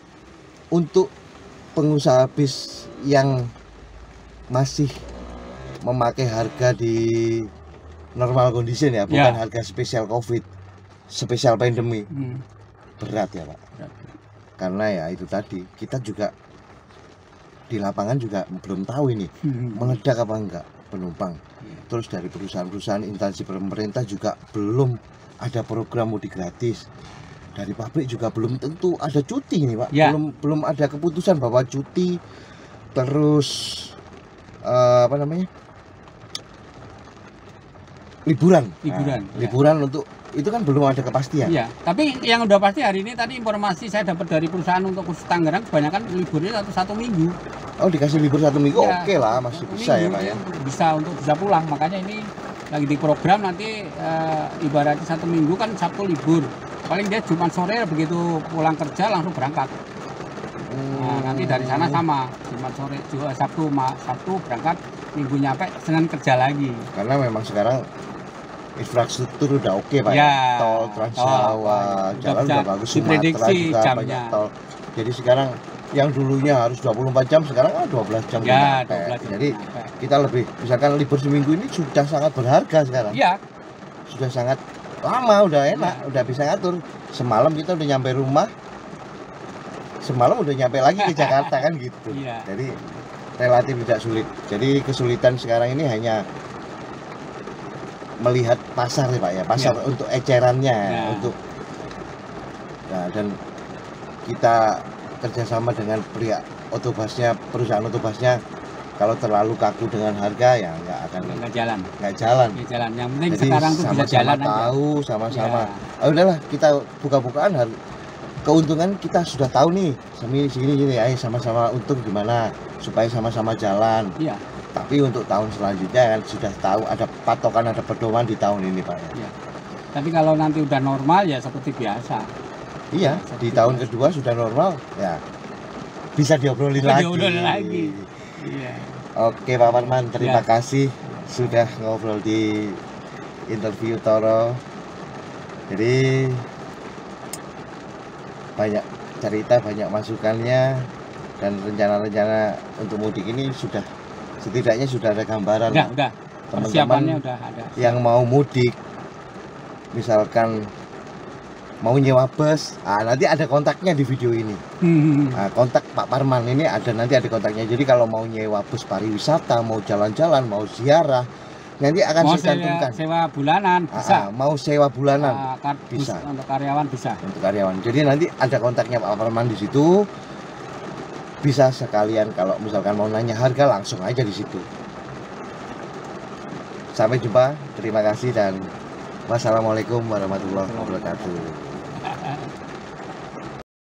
Untuk pengusaha bis yang masih memakai harga di normal condition ya, bukan harga spesial COVID, spesial pandemi. Berat ya Pak. Karena ya itu tadi, kita juga di lapangan juga belum tahu ini meledak apa enggak penumpang. Terus dari perusahaan-perusahaan instansi pemerintah juga belum ada program mudik gratis. Dari pabrik juga belum tentu ada cuti nih Pak. Belum ada keputusan bahwa cuti. Terus liburan untuk itu kan belum ada kepastian. Iya, tapi yang udah pasti hari ini tadi informasi saya dapat dari perusahaan untuk khusus Tangerang kebanyakan liburnya satu minggu. Oh, dikasih libur 1 minggu, ya, oke lah, masih bisa ya Pak ya. Bisa pulang, makanya ini lagi di program nanti ibaratnya 1 minggu kan Sabtu libur. Paling dia Jumat sore begitu pulang kerja langsung berangkat. Nah, nanti dari sana sama Jumat sore, Sabtu berangkat, Minggu nyampe, Senin kerja lagi. Karena memang sekarang infrastruktur udah oke Pak ya. Tol Trans Jawa, jalan udah bagus, Sumatera juga jamnya. Banyak tol. Jadi sekarang yang dulunya harus 24 jam sekarang 12 jam. Ya, 12 jam. Jadi kita lebih, misalkan libur seminggu ini sudah sangat berharga sekarang. Iya. Sudah sangat lama, udah enak, udah bisa ngatur. Semalam kita udah nyampe rumah, semalam udah nyampe lagi ke Jakarta kan gitu. Iya. Jadi relatif tidak sulit. Jadi kesulitan sekarang ini hanya melihat pasar nih Pak ya, pasar untuk ecerannya, untuk dan kita kerjasama dengan pihak otobusnya, perusahaan otobusnya. Kalau terlalu kaku dengan harga ya nggak jalan. Yang penting jadi sekarang tuh bisa jalan tahu aja. Sama-sama. Udahlah kita buka-bukaan keuntungan kita sudah tahu nih, segini, ayo sama-sama untung gimana supaya sama-sama jalan. Iya. Tapi untuk tahun selanjutnya kan sudah tahu ada patokan, ada pedoman di tahun ini Pak ya. Tapi kalau nanti udah normal ya seperti biasa. Iya, di tahun kedua sudah normal ya bisa diobrolin lagi. Iya. Oke Pak Parman, terima kasih sudah ngobrol di interview Toro. Jadi banyak cerita, banyak masukannya, dan rencana-rencana untuk mudik ini setidaknya sudah ada gambaran. Udah. Persiapannya udah ada. Yang mau mudik, misalkan mau nyewa bus, nanti ada kontaknya di video ini. Kontak Pak Parman ini nanti ada kontaknya. Jadi kalau mau nyewa bus pariwisata, mau jalan-jalan, mau ziarah, nanti akan saya cantumkan. Sewa bulanan bisa. Mau sewa bulanan bisa. Untuk karyawan bisa. Untuk karyawan. Jadi nanti ada kontaknya Pak Parman di situ. Bisa sekalian kalau misalkan mau nanya harga langsung aja di situ. Sampai jumpa, terima kasih dan wassalamualaikum warahmatullahi wabarakatuh.